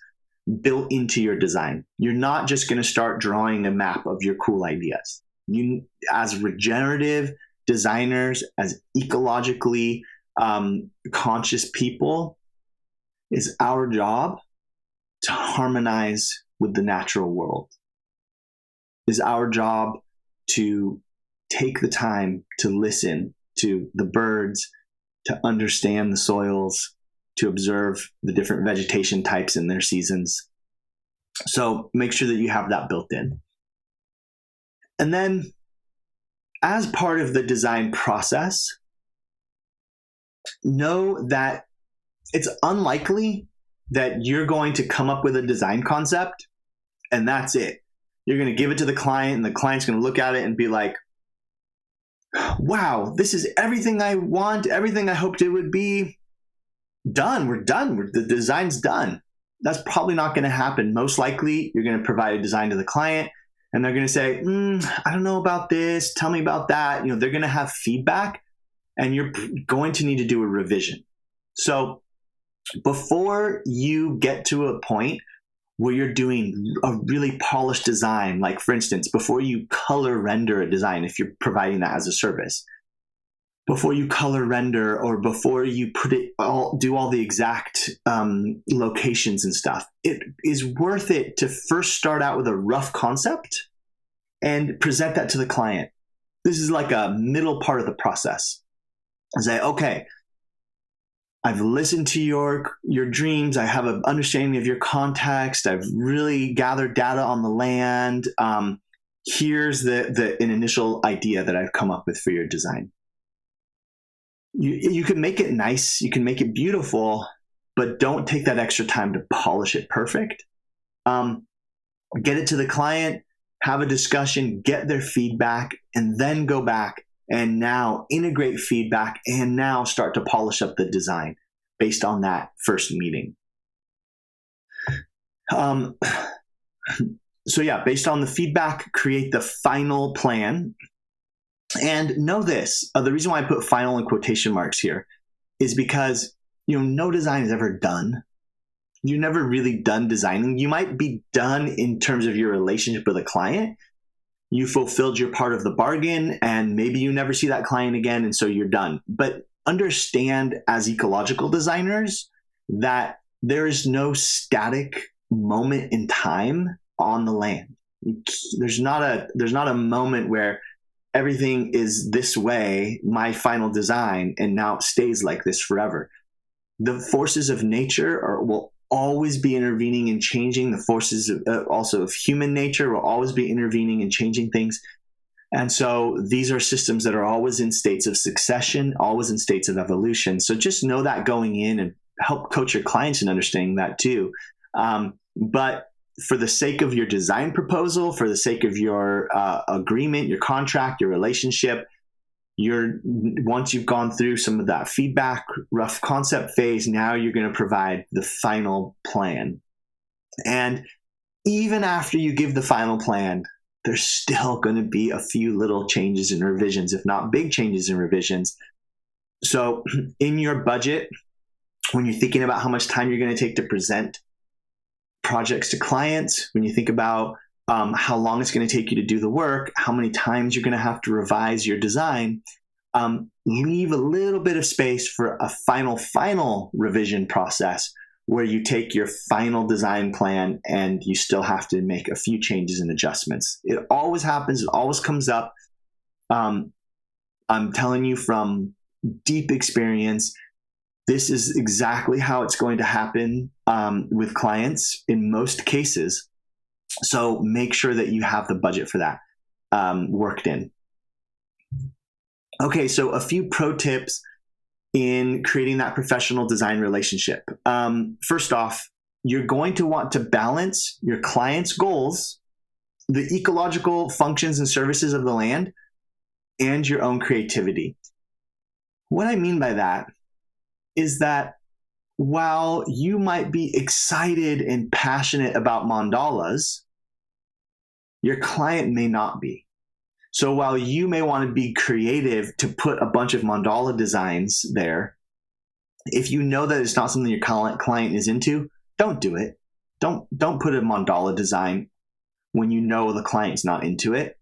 built into your design. You're not just going to start drawing a map of your cool ideas. You, as regenerative designers, as ecologically conscious people, it's our job to harmonize with the natural world. It's our job to take the time to listen to the birds, to understand the soils, to observe the different vegetation types in their seasons. So make sure that you have that built in. And then, as part of the design process, know that it's unlikely that you're going to come up with a design concept and that's it. You're going to give it to the client and the client's going to look at it and be like, wow, this is everything I want, everything I hoped it would be. Done. We're done. The design's done. That's probably not going to happen. Most likely, you're going to provide a design to the client. And they're going to say, I don't know about this. Tell me about that. They're going to have feedback, and you're going to need to do a revision. So before you get to a point where you're doing a really polished design, like for instance, before you color render a design, if you're providing that as a service, before you color render or before you do all the exact locations and stuff, it is worth it to first start out with a rough concept and present that to the client. This is like a middle part of the process. And say, okay, I've listened to your dreams. I have an understanding of your context. I've really gathered data on the land. Here's an initial idea that I've come up with for your design. You can make it nice. You can make it beautiful, but don't take that extra time to polish it perfect. Get it to the client, have a discussion, get their feedback, and then go back and now integrate feedback and now start to polish up the design based on that first meeting. So yeah, based on the feedback, create the final plan. And know this, the reason why I put final in quotation marks here is because, no design is ever done. You're never really done designing. You might be done in terms of your relationship with a client. You fulfilled your part of the bargain and maybe you never see that client again. And so you're done. But understand as ecological designers that there is no static moment in time on the land. There's not a moment where everything is this way, my final design, and now it stays like this forever. The forces of nature will always be intervening and changing. The forces also of human nature will always be intervening and changing things. And so these are systems that are always in states of succession, always in states of evolution. So just know that going in and help coach your clients in understanding that too. But for the sake of your design proposal, for the sake of your agreement, your contract, your relationship, once you've gone through some of that feedback, rough concept phase, now you're going to provide the final plan. And even after you give the final plan, there's still going to be a few little changes and revisions, if not big changes and revisions. So in your budget, when you're thinking about how much time you're going to take to present projects to clients, when you think about how long it's going to take you to do the work, how many times you're going to have to revise your design, leave a little bit of space for a final revision process where you take your final design plan and you still have to make a few changes and adjustments. It always happens. It always comes up. I'm telling you from deep experience, this is exactly how it's going to happen with clients in most cases. So make sure that you have the budget for that worked in. Okay, so a few pro tips in creating that professional design relationship. First off, you're going to want to balance your client's goals, the ecological functions and services of the land, and your own creativity. What I mean by that is that while you might be excited and passionate about mandalas, your client may not be. So while you may want to be creative to put a bunch of mandala designs there, if you know that it's not something your client is into, don't do it. Don't put a mandala design when you know the client's not into it.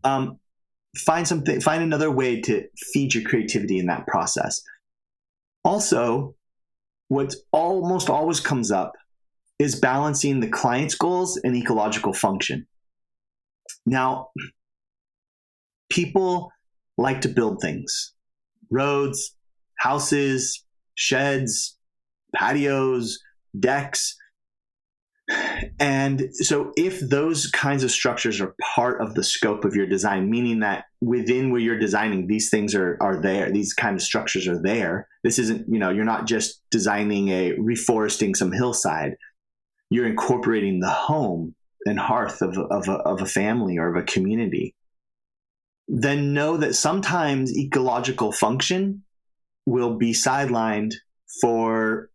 Find another way to feed your creativity in that process. Also, what almost always comes up is balancing the client's goals and ecological function. Now, people like to build things: roads, houses, sheds, patios, decks. And so if those kinds of structures are part of the scope of your design, meaning that within where you're designing, these things are there, these kind of structures are there. This isn't, you're not just designing reforesting some hillside. You're incorporating the home and hearth of a family or of a community. Then know that sometimes ecological function will be sidelined for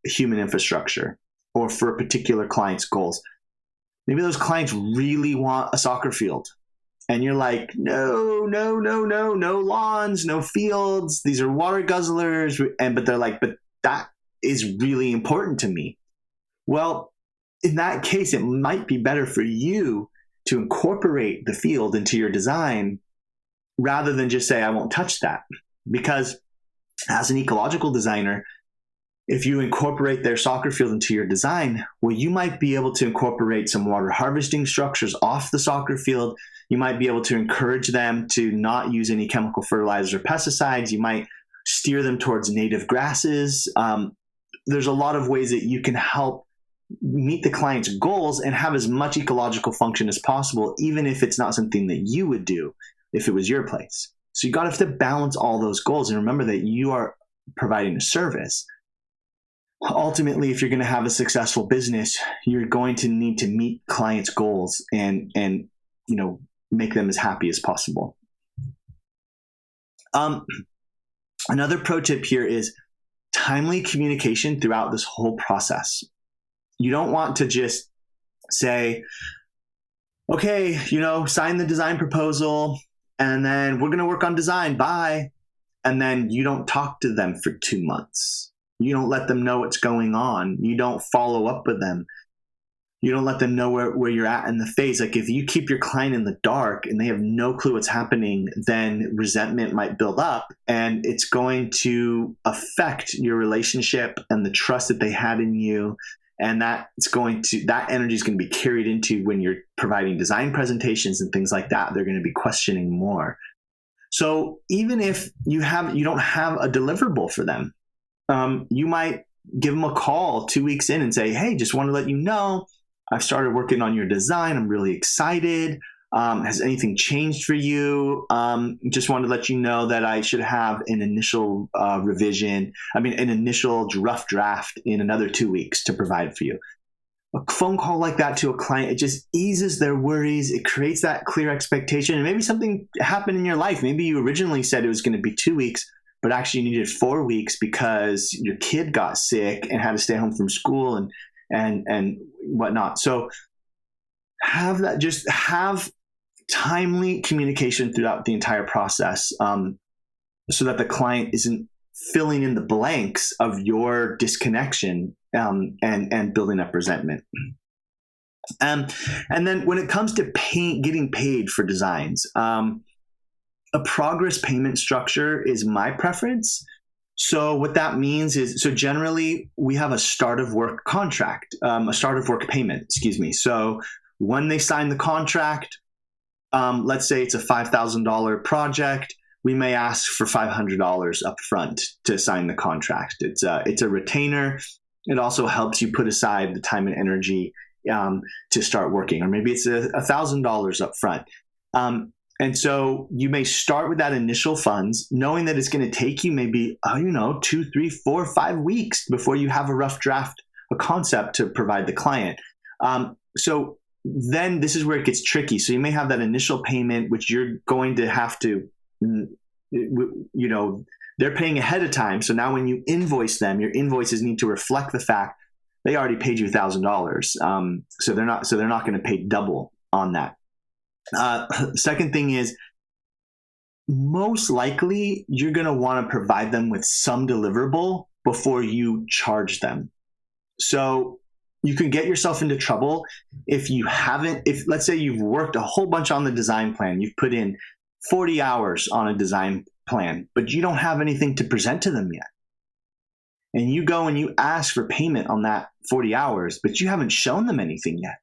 human infrastructure or for a particular client's goals. Maybe those clients really want a soccer field. And you're like, no lawns, no fields. These are water guzzlers. But they're like, but that is really important to me. Well, in that case, it might be better for you to incorporate the field into your design rather than just say, I won't touch that. Because as an ecological designer, if you incorporate their soccer field into your design, well, you might be able to incorporate some water harvesting structures off the soccer field. You might be able to encourage them to not use any chemical fertilizers or pesticides. You might steer them towards native grasses. There's a lot of ways that you can help meet the client's goals and have as much ecological function as possible, even if it's not something that you would do if it was your place. So you got to have to balance all those goals and remember that you are providing a service. Ultimately, if you're going to have a successful business, you're going to need to meet clients' goals and make them as happy as possible. Another pro tip here is timely communication throughout this whole process. You don't want to just say, okay, sign the design proposal, and then we're going to work on design, bye. And then you don't talk to them for 2 months. You don't let them know what's going on. You don't follow up with them. You don't let them know where you're at in the phase. Like if you keep your client in the dark and they have no clue what's happening, then resentment might build up and it's going to affect your relationship and the trust that they had in you. And that energy is going to be carried into when you're providing design presentations and things like that. They're going to be questioning more. So even if you don't have a deliverable for them, you might give them a call 2 weeks in and say, hey, just want to let you know, I've started working on your design. I'm really excited. Has anything changed for you? Just wanted to let you know that I should have an initial an initial rough draft in another 2 weeks to provide for you. A phone call like that to a client, it just eases their worries. It creates that clear expectation. And maybe something happened in your life. Maybe you originally said it was going to be 2 weeks, but actually you needed 4 weeks because your kid got sick and had to stay home from school and whatnot. So have timely communication throughout the entire process, so that the client isn't filling in the blanks of your disconnection and building up resentment. And then when it comes to getting paid for designs, a progress payment structure is my preference. So what that means is, generally we have a start of work contract, a start of work payment, excuse me. So when they sign the contract, let's say it's a $5,000 project, we may ask for $500 up front to sign the contract. It's a retainer. It also helps you put aside the time and energy to start working, or maybe it's $1,000 up front. And so you may start with that initial funds, knowing that it's going to take you maybe, 2, 3, 4, 5 weeks before you have a rough draft, a concept to provide the client. So then this is where it gets tricky. So you may have that initial payment, which you're going to have to, they're paying ahead of time. So now when you invoice them, your invoices need to reflect the fact they already paid you $1,000. So they're not going to pay double on that. Second thing is, most likely you're going to want to provide them with some deliverable before you charge them. So you can get yourself into trouble if let's say you've worked a whole bunch on the design plan, you've put in 40 hours on a design plan, but you don't have anything to present to them yet. And you go and you ask for payment on that 40 hours, but you haven't shown them anything yet.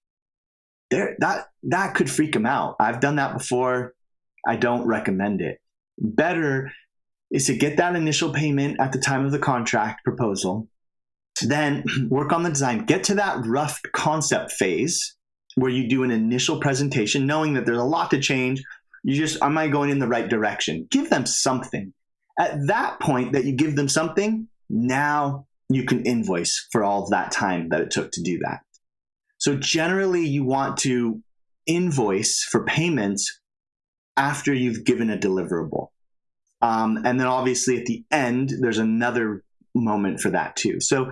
That could freak them out. I've done that before. I don't recommend it. Better is to get that initial payment at the time of the contract proposal, then work on the design, get to that rough concept phase where you do an initial presentation, knowing that there's a lot to change. Am I going in the right direction? Give them something. At that point that you give them something, now you can invoice for all of that time that it took to do that. So generally you want to invoice for payments after you've given a deliverable. And then obviously at the end, there's another moment for that too. So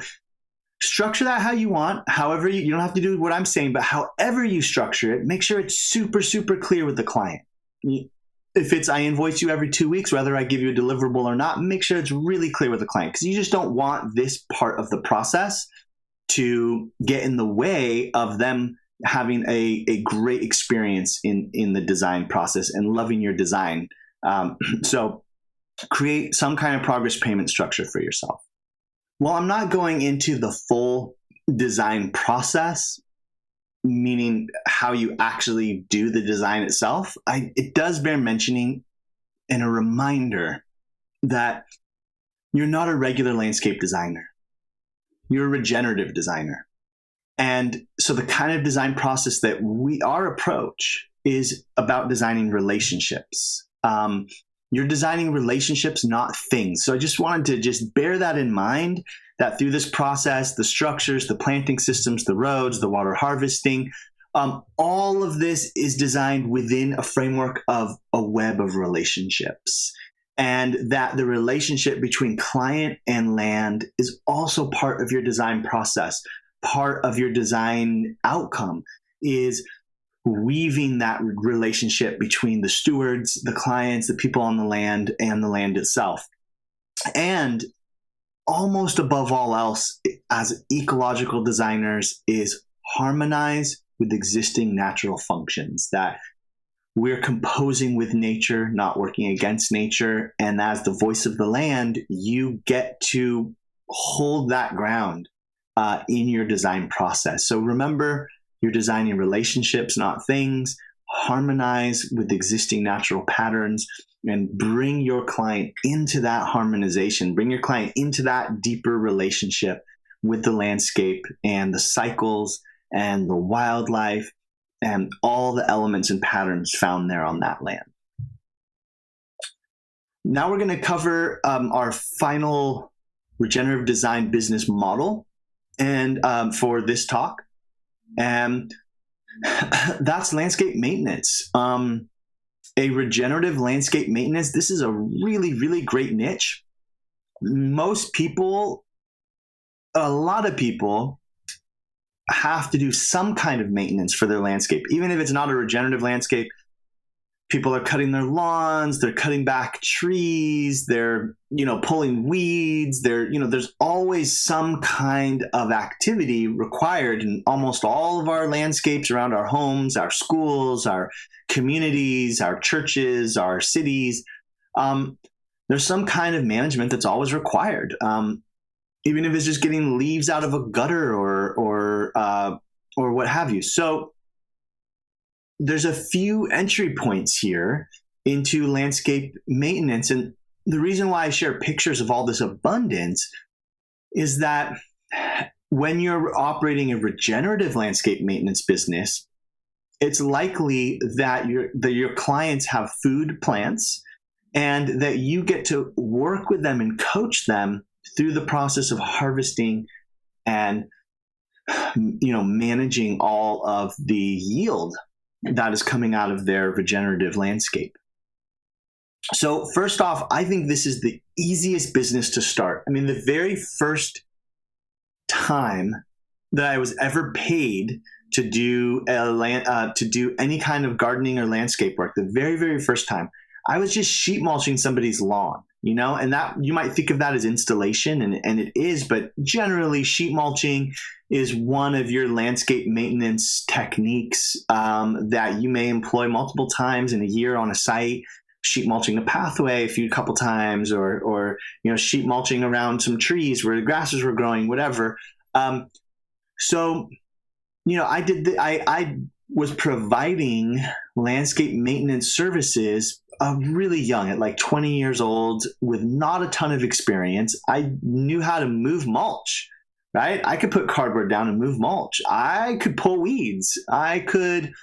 structure that how you want. However, you don't have to do what I'm saying, but however you structure it, make sure it's super, super clear with the client. If it's I invoice you every 2 weeks, whether I give you a deliverable or not, make sure it's really clear with the client, because you just don't want this part of the process to get in the way of them having a great experience in the design process and loving your design. So create some kind of progress payment structure for yourself. Well, I'm not going into the full design process, meaning how you actually do the design itself. It does bear mentioning and a reminder that you're not a regular landscape designer. You're a regenerative designer. And so the kind of design process that our approach is about designing relationships. You're designing relationships, not things. So I just wanted to just bear that in mind, that through this process, the structures, the planting systems, the roads, the water harvesting, all of this is designed within a framework of a web of relationships. And that the relationship between client and land is also part of your design process. Part of your design outcome is weaving that relationship between the stewards, the clients, the people on the land, and the land itself. And almost above all else, as ecological designers, is harmonize with existing natural functions, that we're composing with nature, not working against nature. And as the voice of the land, you get to hold that ground in your design process. So remember, you're designing relationships, not things. Harmonize with existing natural patterns and bring your client into that harmonization. Bring your client into that deeper relationship with the landscape and the cycles and the wildlife and all the elements and patterns found there on that land. Now we're going to cover our final regenerative design business model and for this talk. And that's landscape maintenance. A regenerative landscape maintenance, this is a really, really great niche. Most people, a lot of people have to do some kind of maintenance for their landscape. Even if it's not a regenerative landscape, people are cutting their lawns, they're cutting back trees, they're, pulling weeds, there's always some kind of activity required in almost all of our landscapes around our homes, our schools, our communities, our churches, our cities. There's some kind of management that's always required. Even if it's just getting leaves out of a gutter or what have you. So there's a few entry points here into landscape maintenance. And the reason why I share pictures of all this abundance is that when you're operating a regenerative landscape maintenance business, it's likely that your clients have food plants and that you get to work with them and coach them through the process of harvesting and managing all of the yield that is coming out of their regenerative landscape. So first off, I think this is the easiest business to start. I mean, the very first time that I was ever paid to do any kind of gardening or landscape work, the very, very first time, I was just sheet mulching somebody's lawn, and that you might think of that as installation, and it is, but generally sheet mulching is one of your landscape maintenance techniques that you may employ multiple times in a year on a site. Sheet mulching a pathway a couple times, or sheet mulching around some trees where the grasses were growing, whatever. So I was providing landscape maintenance services really young, at like 20 years old, with not a ton of experience. I knew how to move mulch, right? I could put cardboard down and move mulch. I could pull weeds. I could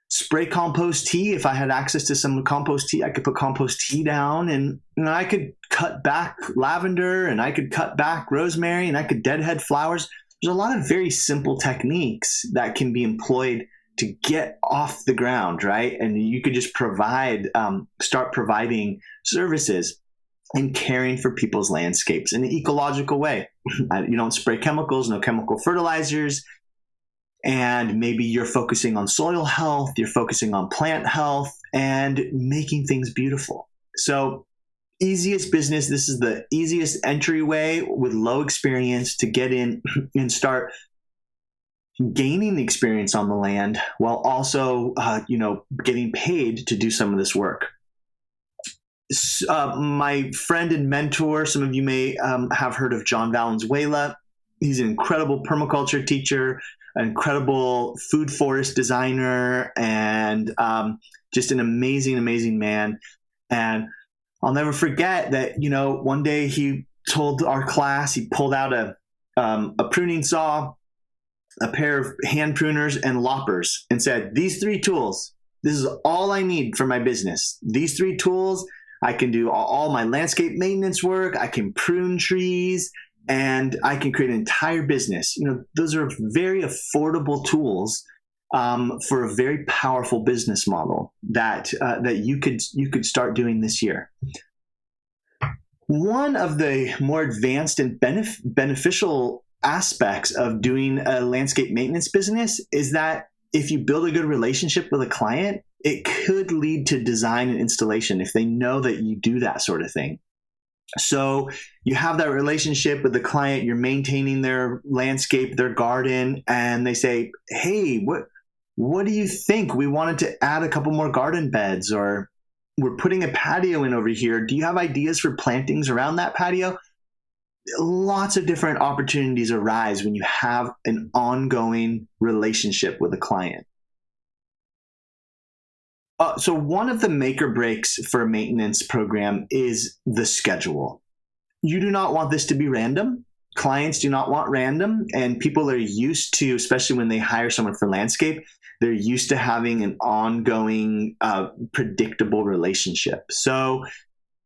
spray compost tea. If I had access to some compost tea, I could put compost tea down, and I could cut back lavender, and I could cut back rosemary, and I could deadhead flowers. There's a lot of very simple techniques that can be employed to get off the ground, right? And you could just start providing services and caring for people's landscapes in an ecological way. You don't spray chemicals, no chemical fertilizers. And maybe you're focusing on soil health, you're focusing on plant health, and making things beautiful. So easiest business, this is the easiest entryway with low experience to get in and start gaining experience on the land while also, getting paid to do some of this work. My friend and mentor, some of you may have heard of John Valenzuela. He's an incredible permaculture teacher, an incredible food forest designer, and just an amazing, amazing man. And I'll never forget that, one day he told our class, he pulled out a pruning saw, a pair of hand pruners, and loppers, and said, these 3 tools, this is all I need for my business. These 3 tools, I can do all my landscape maintenance work, I can prune trees, and I can create an entire business. Those are very affordable tools for a very powerful business model that you could start doing this year. One of the more advanced and beneficial aspects of doing a landscape maintenance business is that if you build a good relationship with a client, it could lead to design and installation if they know that you do that sort of thing. So you have that relationship with the client, you're maintaining their landscape, their garden, and they say, hey, what do you think? We wanted to add a couple more garden beds, or we're putting a patio in over here. Do you have ideas for plantings around that patio? Lots of different opportunities arise when you have an ongoing relationship with a client. So one of the make or breaks for a maintenance program is the schedule. You do not want this to be random. Clients do not want random, and people are used to, especially when they hire someone for landscape, they're used to having an ongoing, predictable relationship. So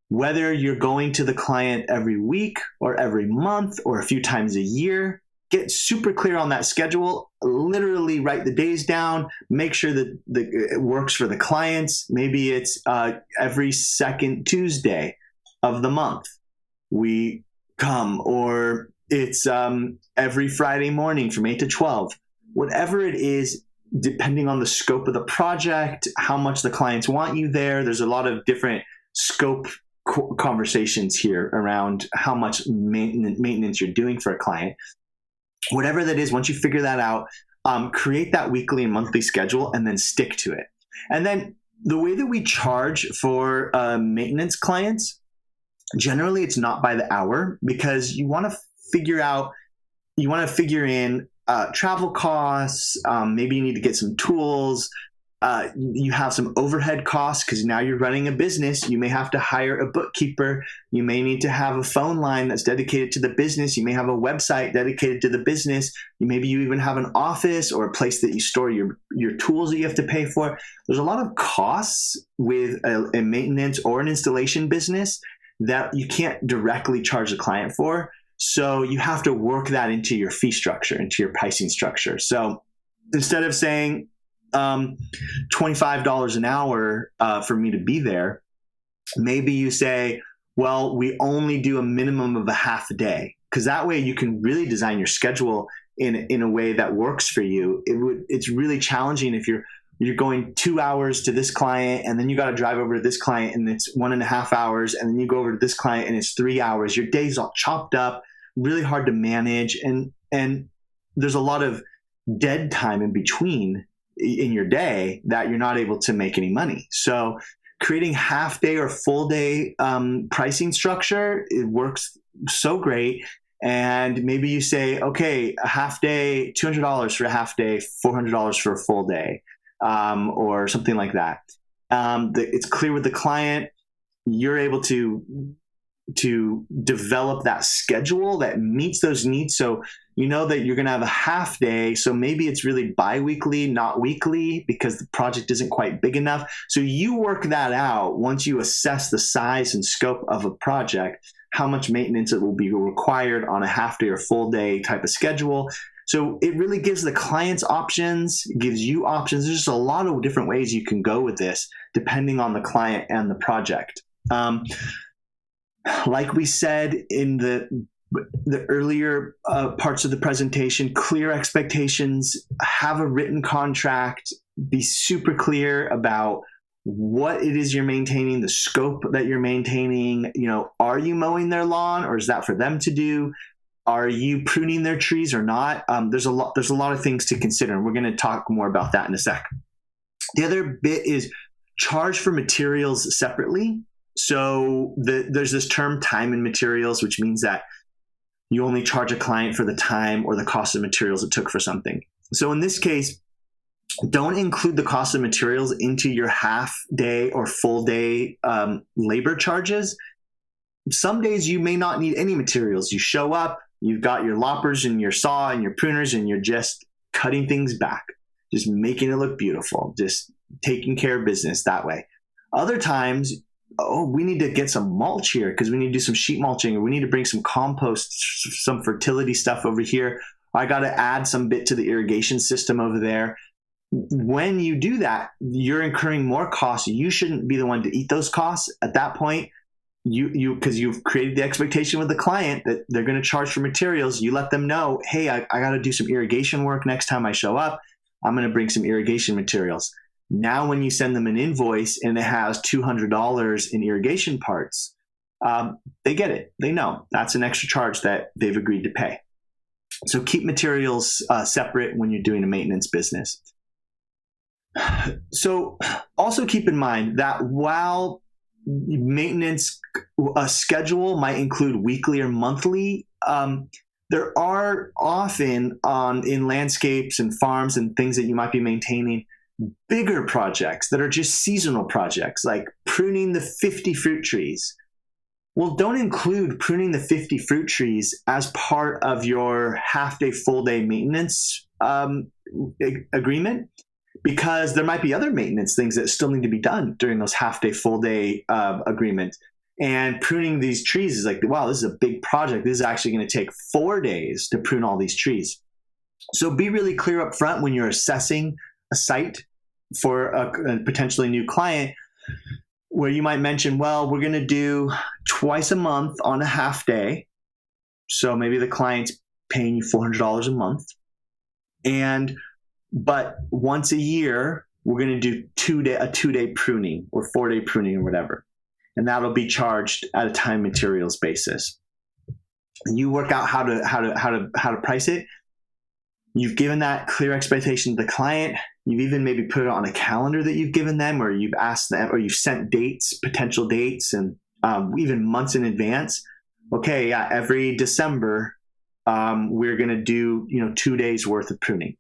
whether you're going to the client every week or every month or a few times a year, get super clear on that schedule. Literally write the days down. Make sure that it works for the clients. Maybe it's every second Tuesday of the month we come, or it's every Friday morning from 8 to 12. Whatever it is, depending on the scope of the project, how much the clients want you there. There's a lot of different scope conversations here around how much maintenance you're doing for a client. Whatever that is, once you figure that out, create that weekly and monthly schedule and then stick to it. And then the way that we charge for maintenance clients, generally it's not by the hour, because you want to figure in travel costs. Maybe you need to get some tools. You have some overhead costs because now you're running a business. You may have to hire a bookkeeper. You may need to have a phone line that's dedicated to the business. You may have a website dedicated to the business. Maybe you even have an office or a place that you store your tools that you have to pay for. There's a lot of costs with a maintenance or an installation business that you can't directly charge the client for. So you have to work that into your fee structure, into your pricing structure. So instead of saying $25 an hour for me to be there, maybe you say, well, we only do a minimum of a half a day, because that way you can really design your schedule in a way that works for you. It's really challenging if you're going 2 hours to this client, and then you got to drive over to this client and it's 1.5 hours, and then you go over to this client and it's 3 hours. Your day's all chopped up, really hard to manage, and there's a lot of dead time in between in your day that you're not able to make any money. So creating half day or full day pricing structure, it works so great. And maybe you say, okay, a half day, $200 for a half day, $400 for a full day, or something like that. It's clear with the client. You're able to develop that schedule that meets those needs. So you know that you're going to have a half day. So maybe it's really bi-weekly, not weekly, because the project isn't quite big enough. So you work that out once you assess the size and scope of a project, how much maintenance it will be required on a half day or full day type of schedule. So it really gives the clients options, gives you options. There's just a lot of different ways you can go with this, depending on the client and the project. Like we said in the earlier parts of the presentation, clear expectations, have a written contract, be super clear about what it is you're maintaining, the scope that you're maintaining. Are you mowing their lawn, or is that for them to do? Are you pruning their trees or not? There's a lot of things to consider, and we're going to talk more about that in a sec. The other bit is charge for materials separately. So there's this term time and materials, which means that you only charge a client for the time or the cost of materials it took for something. So in this case, don't include the cost of materials into your half day or full day labor charges. some days you may not need any materials. You show up, you've got your loppers and your saw and your pruners, and you're just cutting things back, just making it look beautiful, just taking care of business that way. Other times, we need to get some mulch here because we need to do some sheet mulching, or we need to bring some compost, some fertility stuff over here. I got to add some bit to the irrigation system over there. When you do that, you're incurring more costs. You shouldn't be the one to eat those costs at that point. Because you've created the expectation with the client that they're going to charge for materials. You let them know, hey, I got to do some irrigation work next time I show up. I'm going to bring some irrigation materials. Now, when you send them an invoice and it has $200 in irrigation parts, they get it. They know that's an extra charge that they've agreed to pay. So keep materials separate when you're doing a maintenance business. So also keep in mind that while maintenance schedule might include weekly or monthly, there are often in landscapes and farms and things that you might be maintaining bigger projects that are just seasonal projects, like pruning the 50 fruit trees. Well, don't include pruning the 50 fruit trees as part of your half-day, full-day maintenance agreement, because there might be other maintenance things that still need to be done during those half-day, full-day agreements. And pruning these trees is like, wow, this is a big project. This is actually going to take 4 days to prune all these trees. So be really clear up front when you're assessing a site for a potentially new client, where you might mention, well, we're going to do twice a month on a half day. So maybe the client's paying you $400 a month. But once a year, we're going to do a 2-day pruning or 4-day pruning or whatever. And that'll be charged at a time materials basis. And you work out how to price it. You've given that clear expectation to the client. You've even maybe put it on a calendar that you've given them, or you've asked them, or you've sent dates, potential dates, and even months in advance. Okay, yeah, every December, we're going to do 2 days worth of pruning.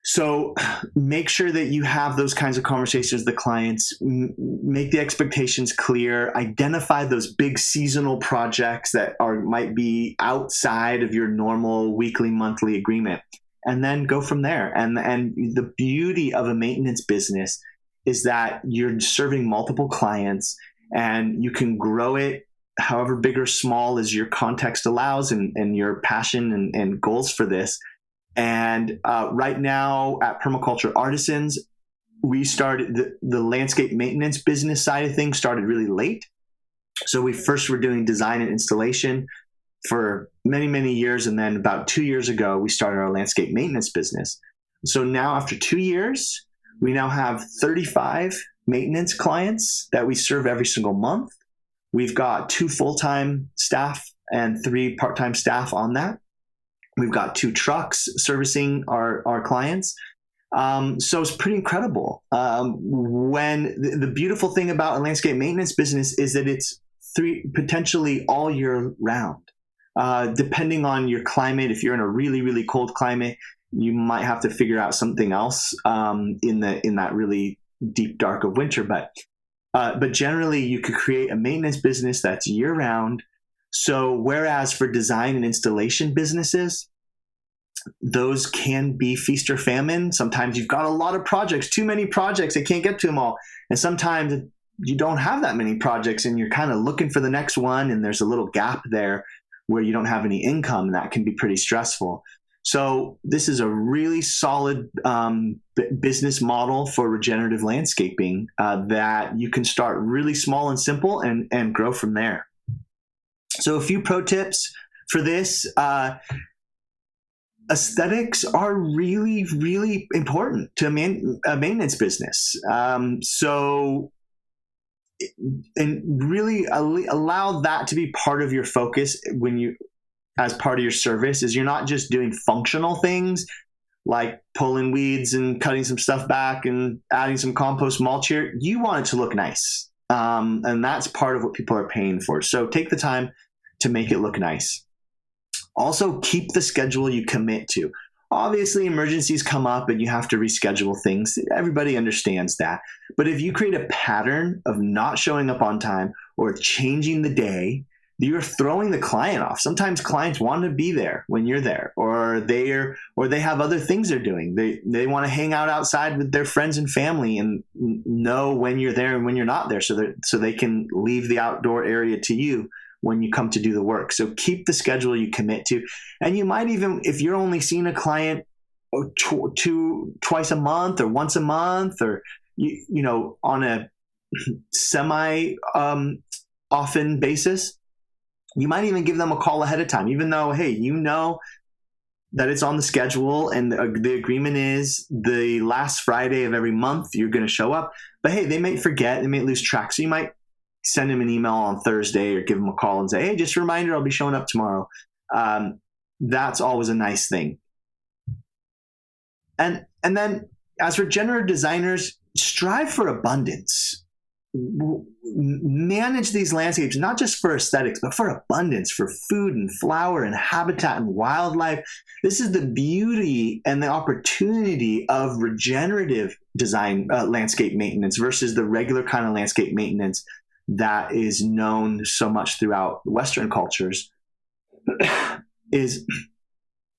So make sure that you have those kinds of conversations with the clients, make the expectations clear, identify those big seasonal projects that might be outside of your normal weekly, monthly agreement, and then go from there. And the beauty of a maintenance business is that you're serving multiple clients, and you can grow it however big or small as your context allows and your passion and goals for this. And right now at Permaculture Artisans, we started the landscape maintenance business side of things started really late. So we first were doing design and installation for many, many years. And then about 2 years ago, we started our landscape maintenance business. So now after 2 years, we now have 35 maintenance clients that we serve every single month. We've got 2 full-time staff and 3 part-time staff on that. We've got 2 trucks servicing our clients. So it's pretty incredible. When the beautiful thing about a landscape maintenance business is that it's potentially all year round. Depending on your climate, if you're in a really, really cold climate, you might have to figure out something else in that really deep dark of winter. But generally, you could create a maintenance business that's year round. So whereas for design and installation businesses, those can be feast or famine. Sometimes you've got a lot of projects, too many projects, I can't get to them all. And sometimes you don't have that many projects and you're kind of looking for the next one, and there's a little gap there where you don't have any income, and that can be pretty stressful. So this is a really solid business model for regenerative landscaping that you can start really small and simple and grow from there. So a few pro tips for this. Aesthetics are really, really important to a maintenance business. And really allow that to be part of your focus as part of your service. Is you're not just doing functional things like pulling weeds and cutting some stuff back and adding some compost mulch here. You want it to look nice. And that's part of what people are paying for. So take the time to make it look nice. Also, keep the schedule you commit to. Obviously, emergencies come up and you have to reschedule things. Everybody understands that. But if you create a pattern of not showing up on time or changing the day, you're throwing the client off. Sometimes clients want to be there when you're there, or they have other things they're doing. They want to hang out outside with their friends and family and know when you're there and when you're not there, so they can leave the outdoor area to you when you come to do the work. So keep the schedule you commit to. And you might even, if you're only seeing a client twice a month or once a month, or on a semi often basis, you might even give them a call ahead of time, even though, hey, that it's on the schedule and the agreement is the last Friday of every month you're going to show up. But hey, they might forget, they might lose track. So you might send them an email on Thursday or give them a call and say, hey, just a reminder, I'll be showing up tomorrow. That's always a nice thing. And then as regenerative designers, strive for abundance. Manage these landscapes, not just for aesthetics, but for abundance, for food and flower and habitat and wildlife. This is the beauty and the opportunity of regenerative design, landscape maintenance, versus the regular kind of landscape maintenance that is known so much throughout Western cultures, is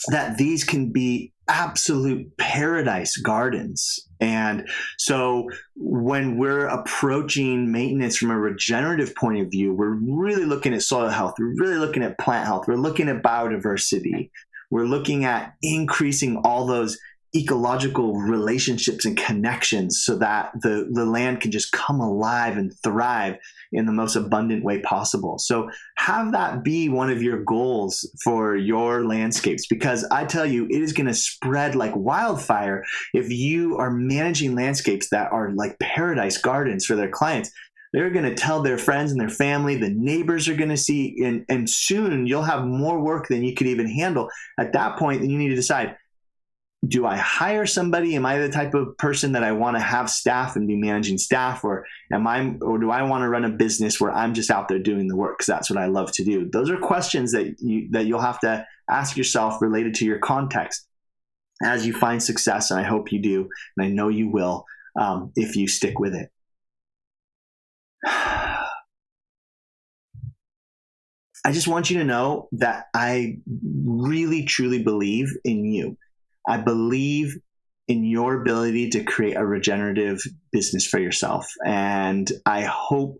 that these can be absolute paradise gardens. And so when we're approaching maintenance from a regenerative point of view, we're really looking at soil health, we're really looking at plant health, we're looking at biodiversity, we're looking at increasing all those ecological relationships and connections so that the land can just come alive and thrive in the most abundant way possible. So have that be one of your goals for your landscapes, because I tell you, it is going to spread like wildfire if you are managing landscapes that are like paradise gardens for their clients. They're going to tell their friends and their family, the neighbors are going to see, and soon you'll have more work than you could even handle. At that point, then you need to decide, do I hire somebody? Am I the type of person that I want to have staff and be managing staff, or do I want to run a business where I'm just out there doing the work because that's what I love to do? Those are questions that you'll have to ask yourself related to your context as you find success, and I hope you do, and I know you will if you stick with it. I just want you to know that I really, truly believe in you. I believe in your ability to create a regenerative business for yourself. And I hope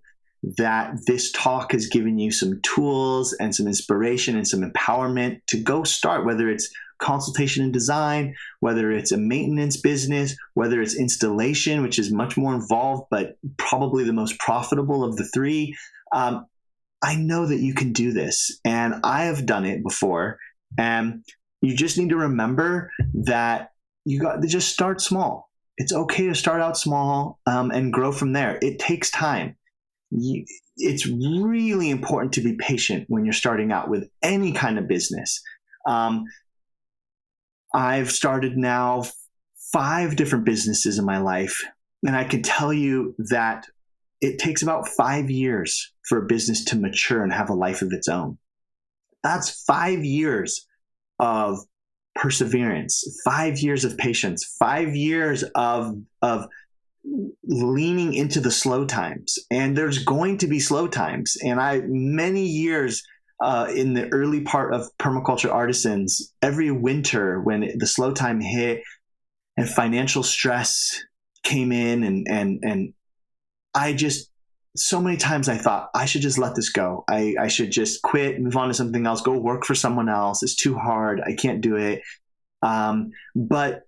that this talk has given you some tools and some inspiration and some empowerment to go start, whether it's consultation and design, whether it's a maintenance business, whether it's installation, which is much more involved, but probably the most profitable of the three. I know that you can do this, and I have done it before. And you just need to remember that you got to just start small. It's okay to start out small and grow from there. It takes time. It's really important to be patient when you're starting out with any kind of business. I've started now 5 different businesses in my life, and I can tell you that it takes about 5 years for a business to mature and have a life of its own. That's 5 years of perseverance, 5 years of patience, 5 years of leaning into the slow times. And there's going to be slow times. And many years in the early part of Permaculture Artisans, every winter when the slow time hit and financial stress came in, and I just, so many times I thought I should just let this go. I should just quit, move on to something else, go work for someone else. It's too hard. I can't do it. But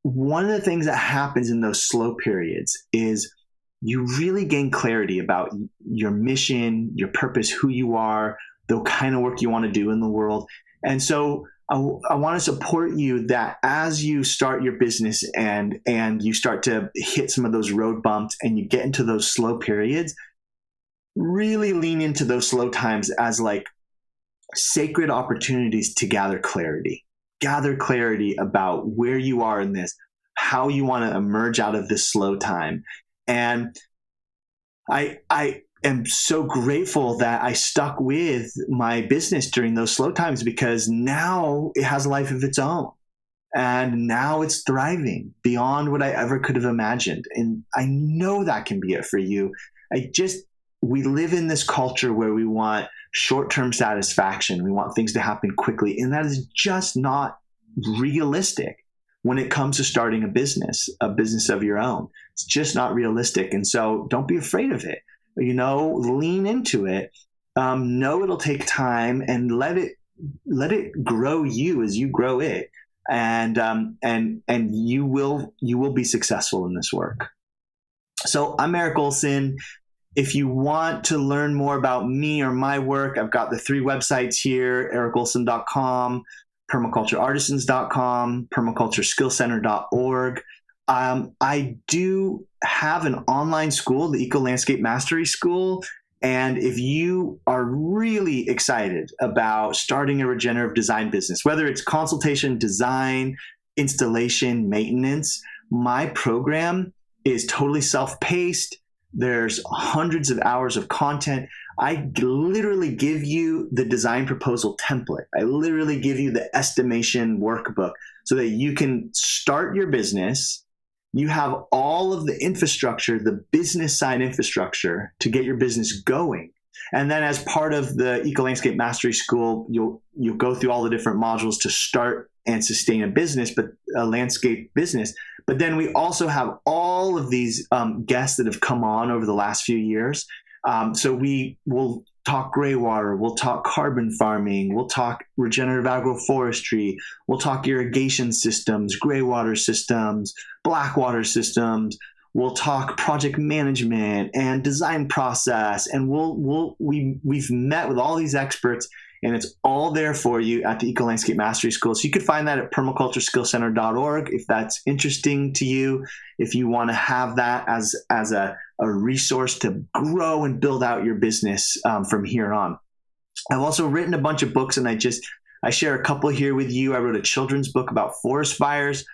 one of the things that happens in those slow periods is you really gain clarity about your mission, your purpose, who you are, the kind of work you want to do in the world. And so I want to support you that as you start your business and you start to hit some of those road bumps and you get into those slow periods, really lean into those slow times as like sacred opportunities to gather clarity about where you are in this, how you want to emerge out of this slow time. And I am so grateful that I stuck with my business during those slow times, because now it has a life of its own. And now it's thriving beyond what I ever could have imagined. And I know that can be it for you. I just we live in this culture where we want short-term satisfaction. We want things to happen quickly. And that is just not realistic when it comes to starting a business of your own. It's just not realistic. And so don't be afraid of it. Lean into it. Know it'll take time, and let it grow you as you grow it. And you will be successful in this work. So I'm Erik Ohlsen. If you want to learn more about me or my work, I've got the 3 websites here: ericohlsen.com, permacultureartisans.com, permacultureskillcenter.org. I do have an online school, the Eco Landscape Mastery School. And if you are really excited about starting a regenerative design business, whether it's consultation, design, installation, maintenance, my program is totally self-paced. There's hundreds of hours of content. I literally give you the design proposal template. I literally give you the estimation workbook so that you can start your business. You have all of the infrastructure, the business side infrastructure to get your business going. And then as part of the Eco Landscape Mastery School, you'll go through all the different modules to start and sustain a landscape business. But then we also have all of these guests that have come on over the last few years. So we will talk gray water, we'll talk carbon farming, we'll talk regenerative agroforestry, we'll talk irrigation systems, gray water systems, black water systems. We'll talk project management and design process, and we've met with all these experts, and it's all there for you at the Eco Landscape Mastery School. So you could find that at permacultureskillcenter.org if that's interesting to you. If you want to have that as a resource to grow and build out your business from here on. I've also written a bunch of books, and I share a couple here with you. I wrote a children's book about forest fires.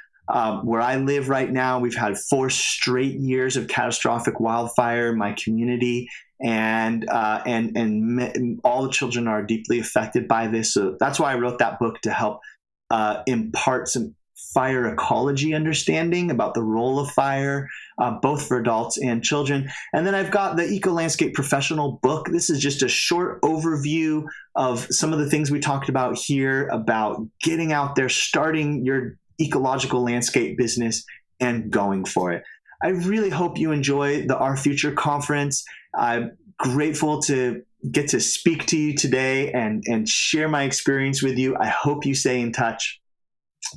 Where I live right now, we've had 4 straight years of catastrophic wildfire in my community, and all the children are deeply affected by this. So that's why I wrote that book, to help impart some fire ecology understanding about the role of fire, both for adults and children. And then I've got the Eco Landscape Professional book. This is just a short overview of some of the things we talked about here, about getting out there, starting your ecological landscape business, and going for it. I really hope you enjoy the Our Future conference. I'm grateful to get to speak to you today and share my experience with you. I hope you stay in touch.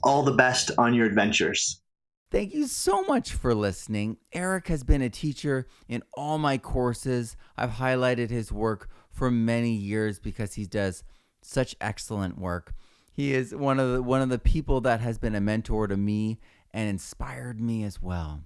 All the best on your adventures. Thank you so much for listening. Erik has been a teacher in all my courses. I've highlighted his work for many years because he does such excellent work. He is one of the people that has been a mentor to me and inspired me as well.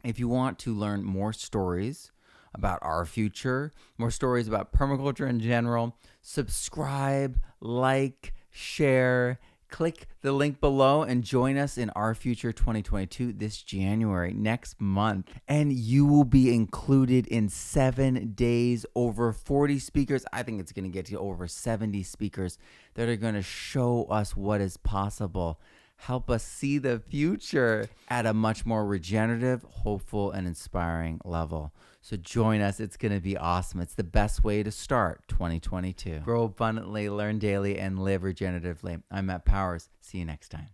If you want to learn more stories about Our Future, more stories about permaculture in general, subscribe, like, share, click the link below and join us in Our Future 2022 this January, next month. And you will be included in 7 days, over 40 speakers. I think it's going to get to over 70 speakers that are going to show us what is possible. Help us see the future at a much more regenerative, hopeful, and inspiring level. So join us. It's going to be awesome. It's the best way to start 2022. Grow abundantly, learn daily, and live regeneratively. I'm Matt Powers. See you next time.